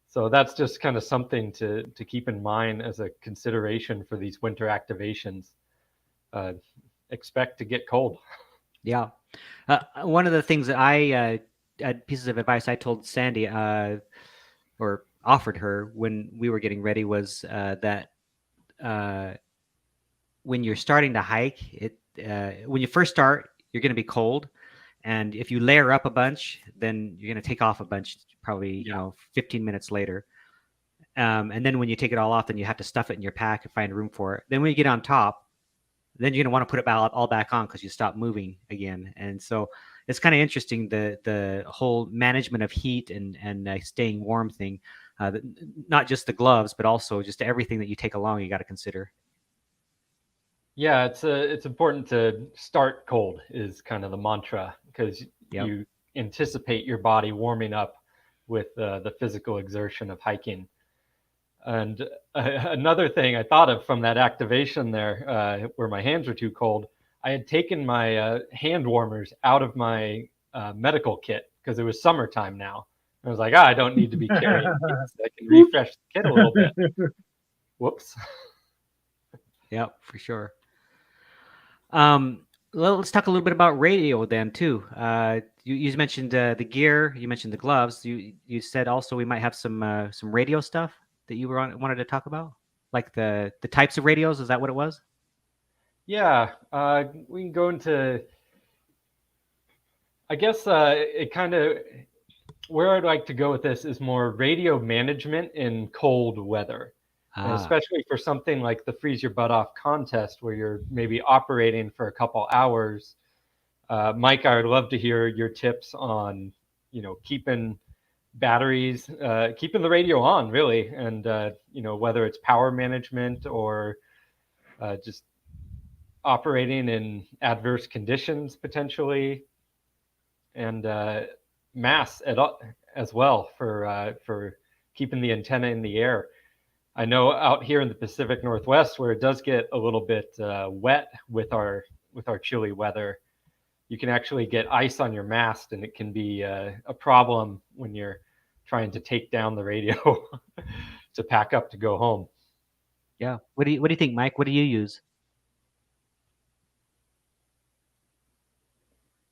So that's just kind of something to keep in mind as a consideration for these winter activations. Expect to get cold. Yeah. One of the things that I pieces of advice I told Sandy or offered her when we were getting ready was that when you're starting to hike, when you first start, you're going to be cold, and if you layer up a bunch, then you're going to take off a bunch probably 15 minutes later. And then when you take it all off, then you have to stuff it in your pack and find room for it. Then when you get on top, then you're going to want to put it all back on because you stop moving again. And so it's kind of interesting, the whole management of heat and staying warm thing, not just the gloves, but also just everything that you take along, you got to consider. Yeah, it's important to start cold is kind of the mantra, because you anticipate your body warming up with the physical exertion of hiking. And another thing I thought of from that activation there, where my hands were too cold, I had taken my hand warmers out of my medical kit because it was summertime now. I was like, I don't need to be carrying these. I can refresh the kit a little bit. Whoops. Yeah, for sure. Let's talk a little bit about radio then too. You mentioned the gear, you mentioned the gloves. You said also we might have some radio stuff that you wanted to talk about, like the types of radios. Is that what it was? Yeah, we can go into. I guess it kind of where I'd like to go with this is more radio management in cold weather. And especially for something like the freeze your butt off contest, where you're maybe operating for a couple hours. Mike, I would love to hear your tips on, keeping batteries, keeping the radio on really. And, whether it's power management or just operating in adverse conditions potentially, and mass as well for keeping the antenna in the air. I know out here in the Pacific Northwest, where it does get a little bit wet with our chilly weather, you can actually get ice on your mast, and it can be a problem when you're trying to take down the radio to pack up to go home. Yeah. What do you think, Mike? What do you use?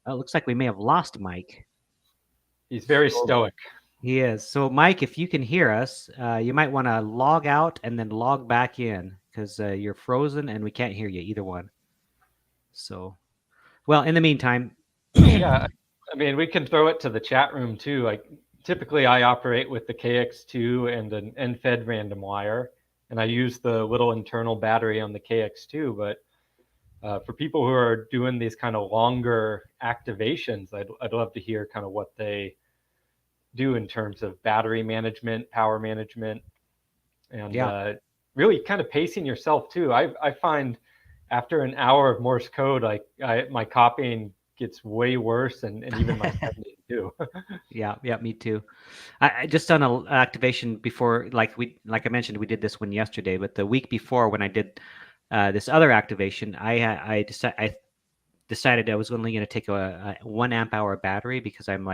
Oh, it looks like we may have lost Mike. He's very stoic. He is. So, Mike, if you can hear us, you might want to log out and then log back in, because you're frozen and we can't hear you, either one. So, well, in the meantime. Yeah, I mean, we can throw it to the chat room too. Like, typically I operate with the KX2 and an NFED random wire, and I use the little internal battery on the KX2. But for people who are doing these kind of longer activations, I'd love to hear kind of what they do in terms of battery management, power management, and really kind of pacing yourself too. I find after an hour of Morse code, my copying gets way worse, and even my sending too. Yeah, me too. I just done an activation before, like I mentioned, we did this one yesterday, but the week before when I did this other activation, I decided I was only going to take a 1 amp hour battery, because I'm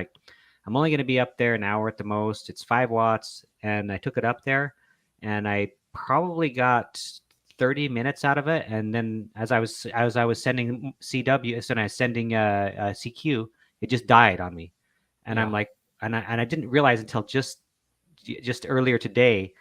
only going to be up there an hour at the most. It's 5 watts. And I took it up there, and I probably got 30 minutes out of it. And then as I was sending CW, so I was sending CQ, it just died on me. And I'm like, and I didn't realize until just earlier today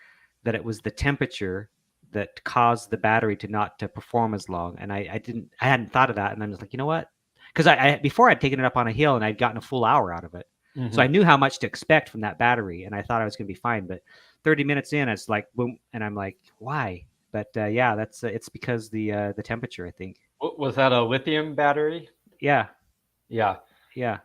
that it was the temperature that caused the battery to perform as long. And I hadn't thought of that. And I was like, you know what? Because I before I'd taken it up on a hill and I'd gotten a full hour out of it. So I knew how much to expect from that battery, and I thought I was going to be fine. But 30 minutes in, it's like boom, and I'm like, why? But yeah, that's it's because the temperature, I think. Was that a lithium battery? Yeah, Yeah. yeah.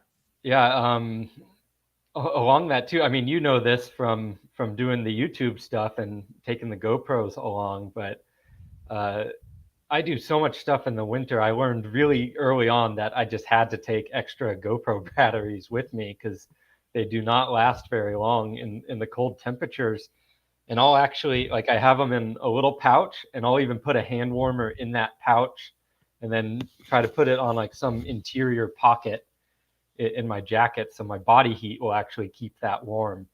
Along that too. I mean, you know this from doing the YouTube stuff and taking the GoPros along, but I do so much stuff in the winter. I learned really early on that I just had to take extra GoPro batteries with me because they do not last very long in the cold temperatures. And I'll actually, like, I have them in a little pouch, and I'll even put a hand warmer in that pouch and then try to put it on like some interior pocket in my jacket, so my body heat will actually keep that warm.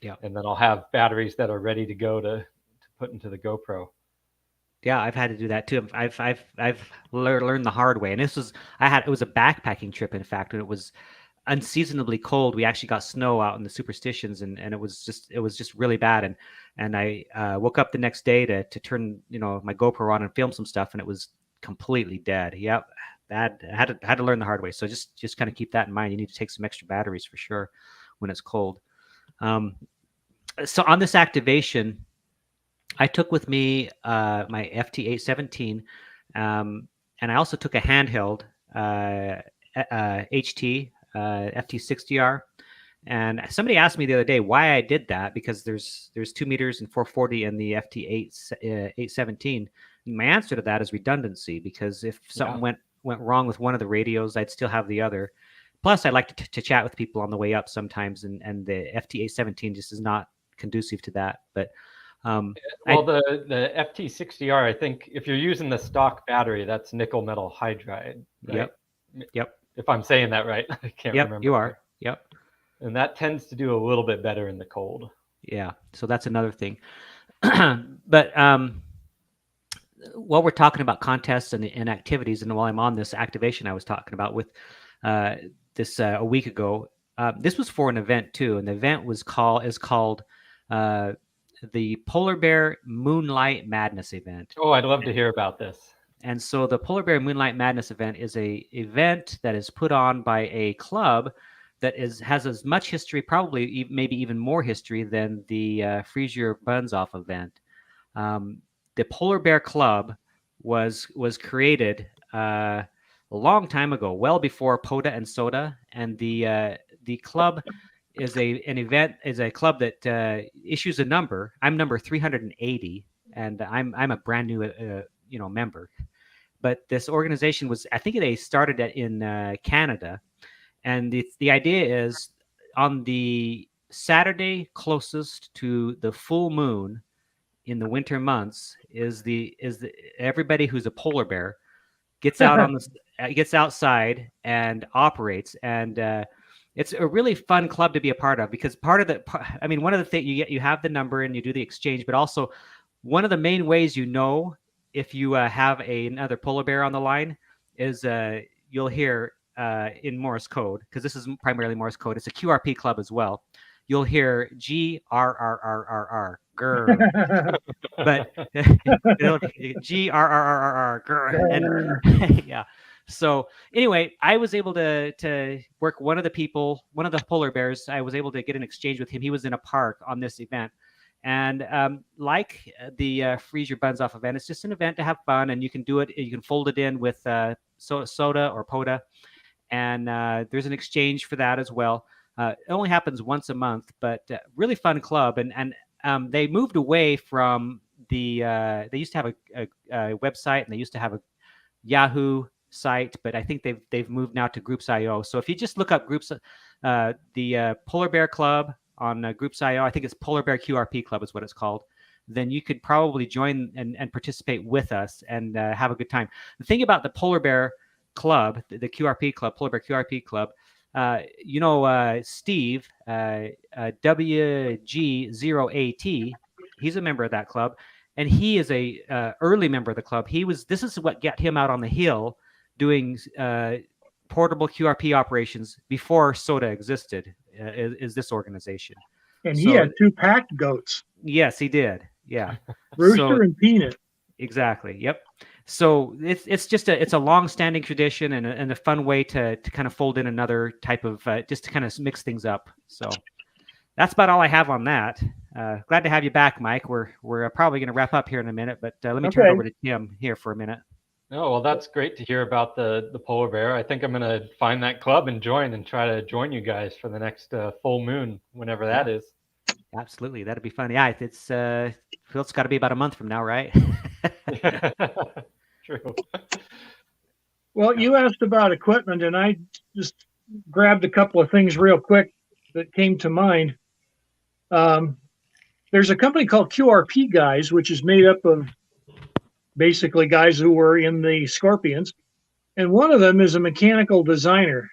Yeah. And then I'll have batteries that are ready to go to put into the GoPro. Yeah, I've had to do that too. I've learned the hard way. And it was a backpacking trip, in fact, and it was unseasonably cold. We actually got snow out in the Superstitions, and it was just really bad. And I woke up the next day to turn my GoPro on and film some stuff, and it was completely dead. Yep. I had to learn the hard way. So just kind of keep that in mind. You need to take some extra batteries for sure when it's cold. So on this activation, I took with me my FT817, and I also took a handheld HT FT60R. And somebody asked me the other day why I did that, because there's 2 meters and 440 in the FT817. My answer to that is redundancy, because if something went wrong with one of the radios, I'd still have the other. Plus, I like to chat with people on the way up sometimes, and the FT817 just is not conducive to that. But the FT60R, I think if you're using the stock battery, that's nickel metal hydride, right? Yep. If I'm saying that right, I can't remember. You are. Yep. And that tends to do a little bit better in the cold. Yeah. So that's another thing. But while we're talking about contests and activities, and while I'm on this activation I was talking about with this a week ago, this was for an event too, and the event is called the Polar Bear Moonlight Madness event. Oh, I'd love to hear about this. And so the Polar Bear Moonlight Madness event is a event that is put on by a club that has as much history, probably maybe even more history than the Freeze Your Buns Off event. The Polar Bear Club was created a long time ago, well before POTA and SOTA, and the club is a club that issues a number. I'm number 380, and I'm a brand new member. But this organization I think they started in Canada, and the idea is on the Saturday closest to the full moon in the winter months is everybody who's a polar bear gets out gets outside and operates, and it's a really fun club to be a part of, because one of the things you have the number and you do the exchange, but also one of the main ways if you have another polar bear on the line is you'll hear in Morse code, because this is primarily Morse code. It's a QRP club as well. You'll hear GRRRRR, grr, but GRRRRR, grr, and yeah. So anyway, I was able to work one of the polar bears. I was able to get an exchange with him. He was in a park on this event. And like the Freeze Your Buns Off event, it's just an event to have fun, and you can do it. You can fold it in with SOTA or POTA, and there's an exchange for that as well. It only happens once a month, but really fun club. And they moved away from they used to have a website, and they used to have a Yahoo site, but I think they've moved now to Groups.io. So if you just look up Groups, the Polar Bear Club on Groups.io, I think it's Polar Bear QRP Club is what it's called, then you could probably join and participate with us and have a good time. The thing about the Polar Bear Club, the QRP Club, Polar Bear QRP Club, Steve, WG0AT, he's a member of that club, and he is a early member of the club. This is what got him out on the hill doing portable QRP operations before SOTA existed, is this organization. And he had 2 packed goats. Yes, he did. Yeah. Rooster and Peanut. Exactly. Yep. So it's just it's a long-standing tradition and a fun way to kind of fold in another type of just to kind of mix things up. So that's about all I have on that. Glad to have you back, Mike. We're probably going to wrap up here in a minute, but let me turn it over to Tim here for a minute. Oh, well, that's great to hear about the polar bear. I think I'm going to find that club and try to join you guys for the next full moon, whenever that is. Absolutely, that'd be fun. Yeah, it's got to be about a month from now, right? True. Well, you asked about equipment, and I just grabbed a couple of things real quick that came to mind. There's a company called QRP Guys, which is made up of basically guys who were in the Scorpions. And one of them is a mechanical designer.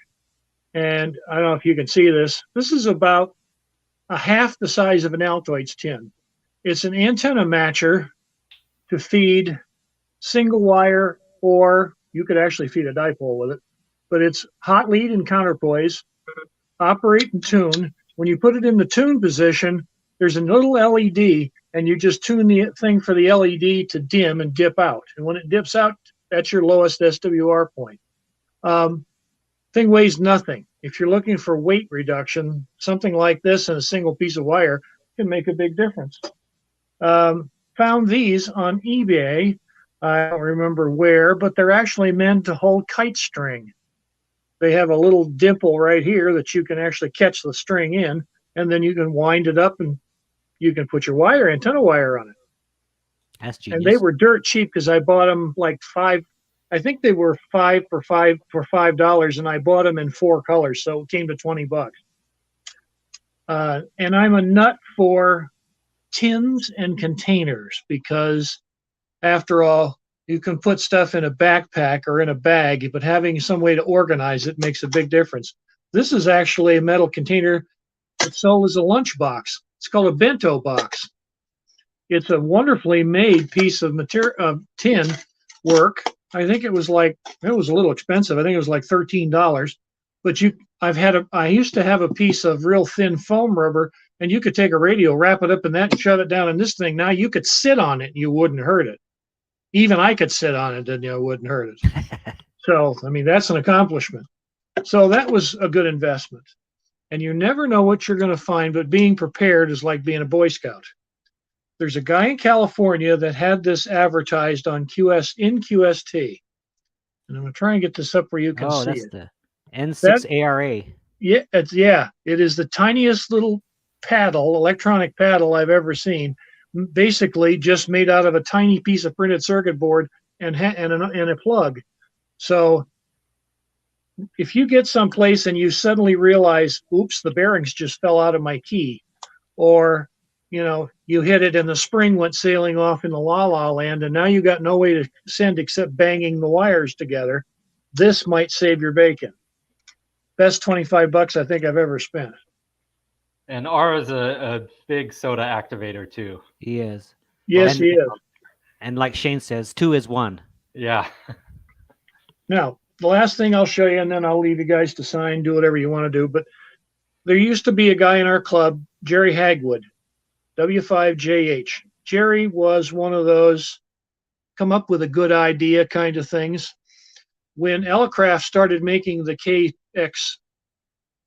And I don't know if you can see this. This is about a half the size of an Altoids tin. It's an antenna matcher to feed single wire, or you could actually feed a dipole with it. But it's hot lead and counterpoise, operate and tune. When you put it in the tune position, there's a little LED, and you just tune the thing for the LED to dim and dip out. And when it dips out, that's your lowest SWR point. Thing weighs nothing. If you're looking for weight reduction, something like this and a single piece of wire can make a big difference. Found these on eBay. I don't remember where, but they're actually meant to hold kite string. They have a little dimple right here that you can actually catch the string in, and then you can wind it up and you can put your antenna wire on it. That's genius. And they were dirt cheap because I bought them like I think they were $5, and I bought them in 4 colors, so it came to $20. And I'm a nut for tins and containers because, after all, you can put stuff in a backpack or in a bag, but having some way to organize it makes a big difference. This is actually a metal container that's sold as a lunch box. It's called a bento box. It's a wonderfully made piece of tin work. I think it was a little expensive. I think it was like $13. But I used to have a piece of real thin foam rubber, and you could take a radio, wrap it up in that, and shove it down in this thing. Now you could sit on it and you wouldn't hurt it. Even I could sit on it and it wouldn't hurt it. So, I mean, that's an accomplishment. So that was a good investment. And you never know what you're going to find, but being prepared is like being a Boy Scout. There's a guy in California that had this advertised on QST. And I'm going to try and get this up where you can see that's it. The N6ARA. Yeah, it is the tiniest little paddle, electronic paddle I've ever seen. Basically just made out of a tiny piece of printed circuit board and a plug. So if you get someplace and you suddenly realize, oops, the bearings just fell out of my key, or you hit it and the spring went sailing off in the la-la land, and now you got no way to send except banging the wires together, this might save your bacon. Best $25 I think I've ever spent. And Ara's a big soda activator too. He is. Yes, he is. And like Shane says, 2 is 1. Yeah. Now, the last thing I'll show you, and then I'll leave you guys to sign, do whatever you want to do. But there used to be a guy in our club, Jerry Hagwood, W5JH. Jerry was one of those come up with a good idea kind of things. When Elecraft started making the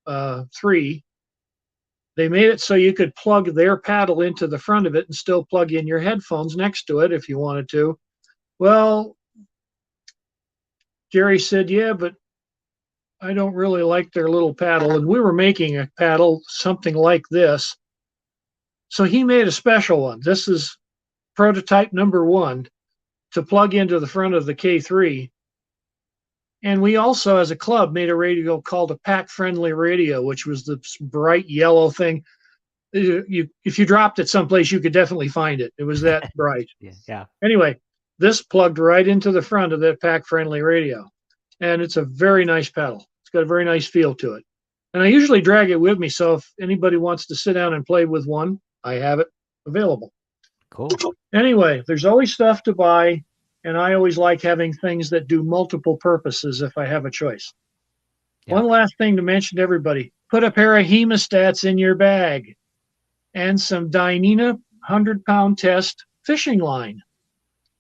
KX3, they made it so you could plug their paddle into the front of it and still plug in your headphones next to it if you wanted to. Well, Jerry said, yeah, but I don't really like their little paddle. And we were making a paddle, something like this. So he made a special one. This is prototype number 1 to plug into the front of the K3. And we also, as a club, made a radio called a pack-friendly radio, which was this bright yellow thing. If you dropped it someplace, you could definitely find it. It was that bright. Yeah. Anyway, this plugged right into the front of that pack-friendly radio. And it's a very nice pedal. It's got a very nice feel to it. And I usually drag it with me, so if anybody wants to sit down and play with one, I have it available. Cool. Anyway, there's always stuff to buy. And I always like having things that do multiple purposes if I have a choice. Yeah. One last thing to mention to everybody. Put a pair of hemostats in your bag and some Dyneema 100-pound test fishing line.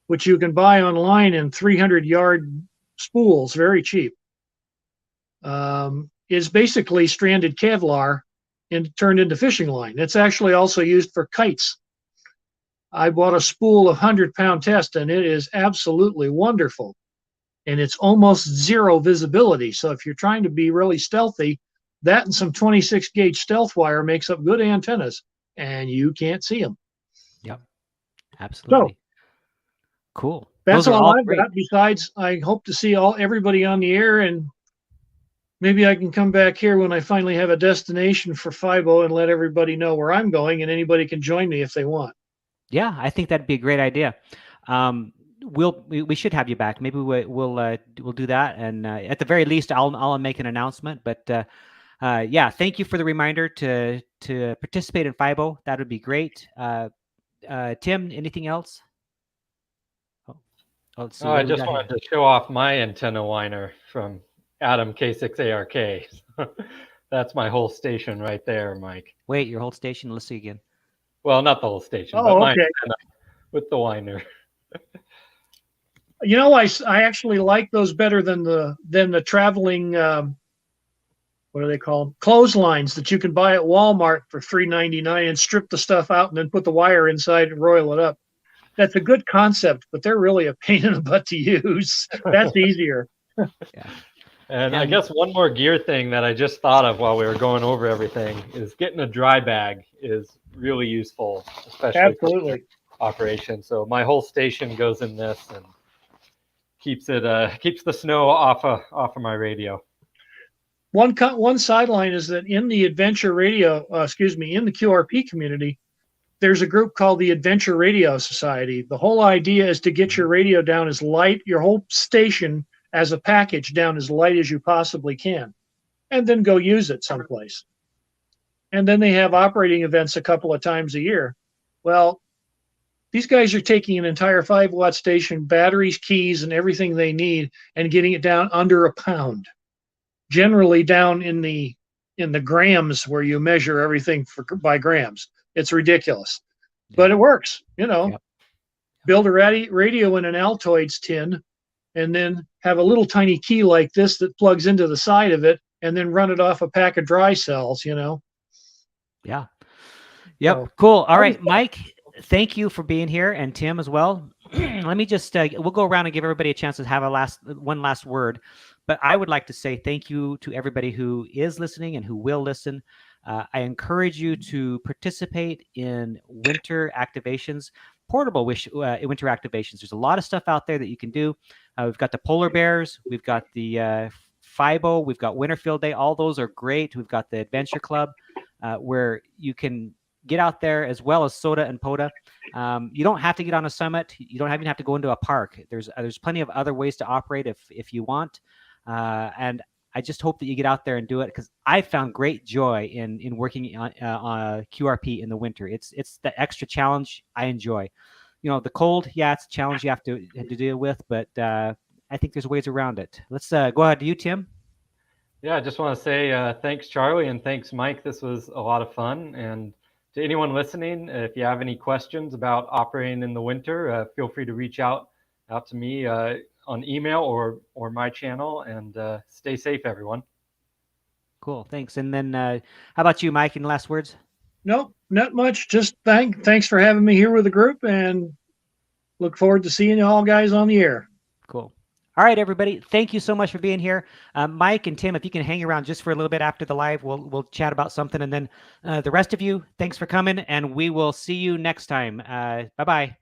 which you can buy online in 300-yard spools, very cheap, is basically stranded Kevlar and turned into fishing line. It's actually also used for kites. I bought a spool of 100-pound test, and it is absolutely wonderful. And it's almost zero visibility. So if you're trying to be really stealthy, that and some 26 gauge stealth wire makes up good antennas, and you can't see them. Yep, absolutely. So, cool. That's Those are all I've great. got. Besides, I hope to see everybody on the air, and maybe I can come back here when I finally have a destination for FYBO and let everybody know where I'm going, and anybody can join me if they want. Yeah, I think that'd be a great idea. We should have you back. Maybe we'll do that, and at the very least, I'll make an announcement. But yeah, thank you for the reminder to participate in FYBO. That would be great. Tim, anything else? Let's see. I just wanted to show off my antenna whiner from Adam K6ARK. That's my whole station right there, Mike. Wait, your whole station? Let's see again. Well, not the whole station, but my antenna with the whiner. You know, I actually like those better than the traveling, what are they called? Clotheslines that you can buy at Walmart for $3.99 and strip the stuff out and then put the wire inside and roil it up. That's a good concept, but they're really a pain in the butt to use. That's easier. Yeah. And I guess one more gear thing that I just thought of while we were going over everything is getting a dry bag is really useful, especially for operation. So my whole station goes in this and keeps the snow off of my radio. One sideline is that in the adventure radio, in the QRP community, there's a group called the Adventure Radio Society. The whole idea is to get your radio down as light, your whole station as a package down as light as you possibly can, and then go use it someplace. And then they have operating events a couple of times a year. Well, these guys are taking an entire 5-watt station, batteries, keys, and everything they need, and getting it down under a pound. Generally down in the grams where you measure everything by grams. It's ridiculous, but it works. You know, build a radio in an Altoids tin, and then have a little tiny key like this that plugs into the side of it, and then run it off a pack of dry cells. You know. Yeah. Yep. So, cool. All right, Mike. Thank you for being here, and Tim as well. Let me just we'll go around and give everybody a chance to have one last word. But I would like to say thank you to everybody who is listening and who will listen. I encourage you to participate in winter activations, portable winter activations. There's a lot of stuff out there that you can do. We've got the polar bears. We've got the FYBO. We've got Winterfield Day. All those are great. We've got the Adventure Club where you can get out there, as well as SOTA and POTA. You don't have to get on a summit. You don't even have to go into a park. There's plenty of other ways to operate if you want. And I just hope that you get out there and do it, because I found great joy in working on QRP in the winter. It's the extra challenge I enjoy. You know, the cold, it's a challenge you have to deal with, but I think there's ways around it. Let's go ahead to you, Tim. Yeah, I just want to say thanks, Charlie, and thanks, Mike. This was a lot of fun. And to anyone listening, if you have any questions about operating in the winter, feel free to reach out to me on email or my channel, and stay safe, everyone. Cool. Thanks. And then how about you, Mike, any last words? Nope, not much. Just thanks for having me here with the group, and look forward to seeing you all guys on the air. Cool. All right, everybody. Thank you so much for being here. Mike and Tim, if you can hang around just for a little bit after the live, we'll chat about something. And then the rest of you, thanks for coming, and we will see you next time. Bye-bye.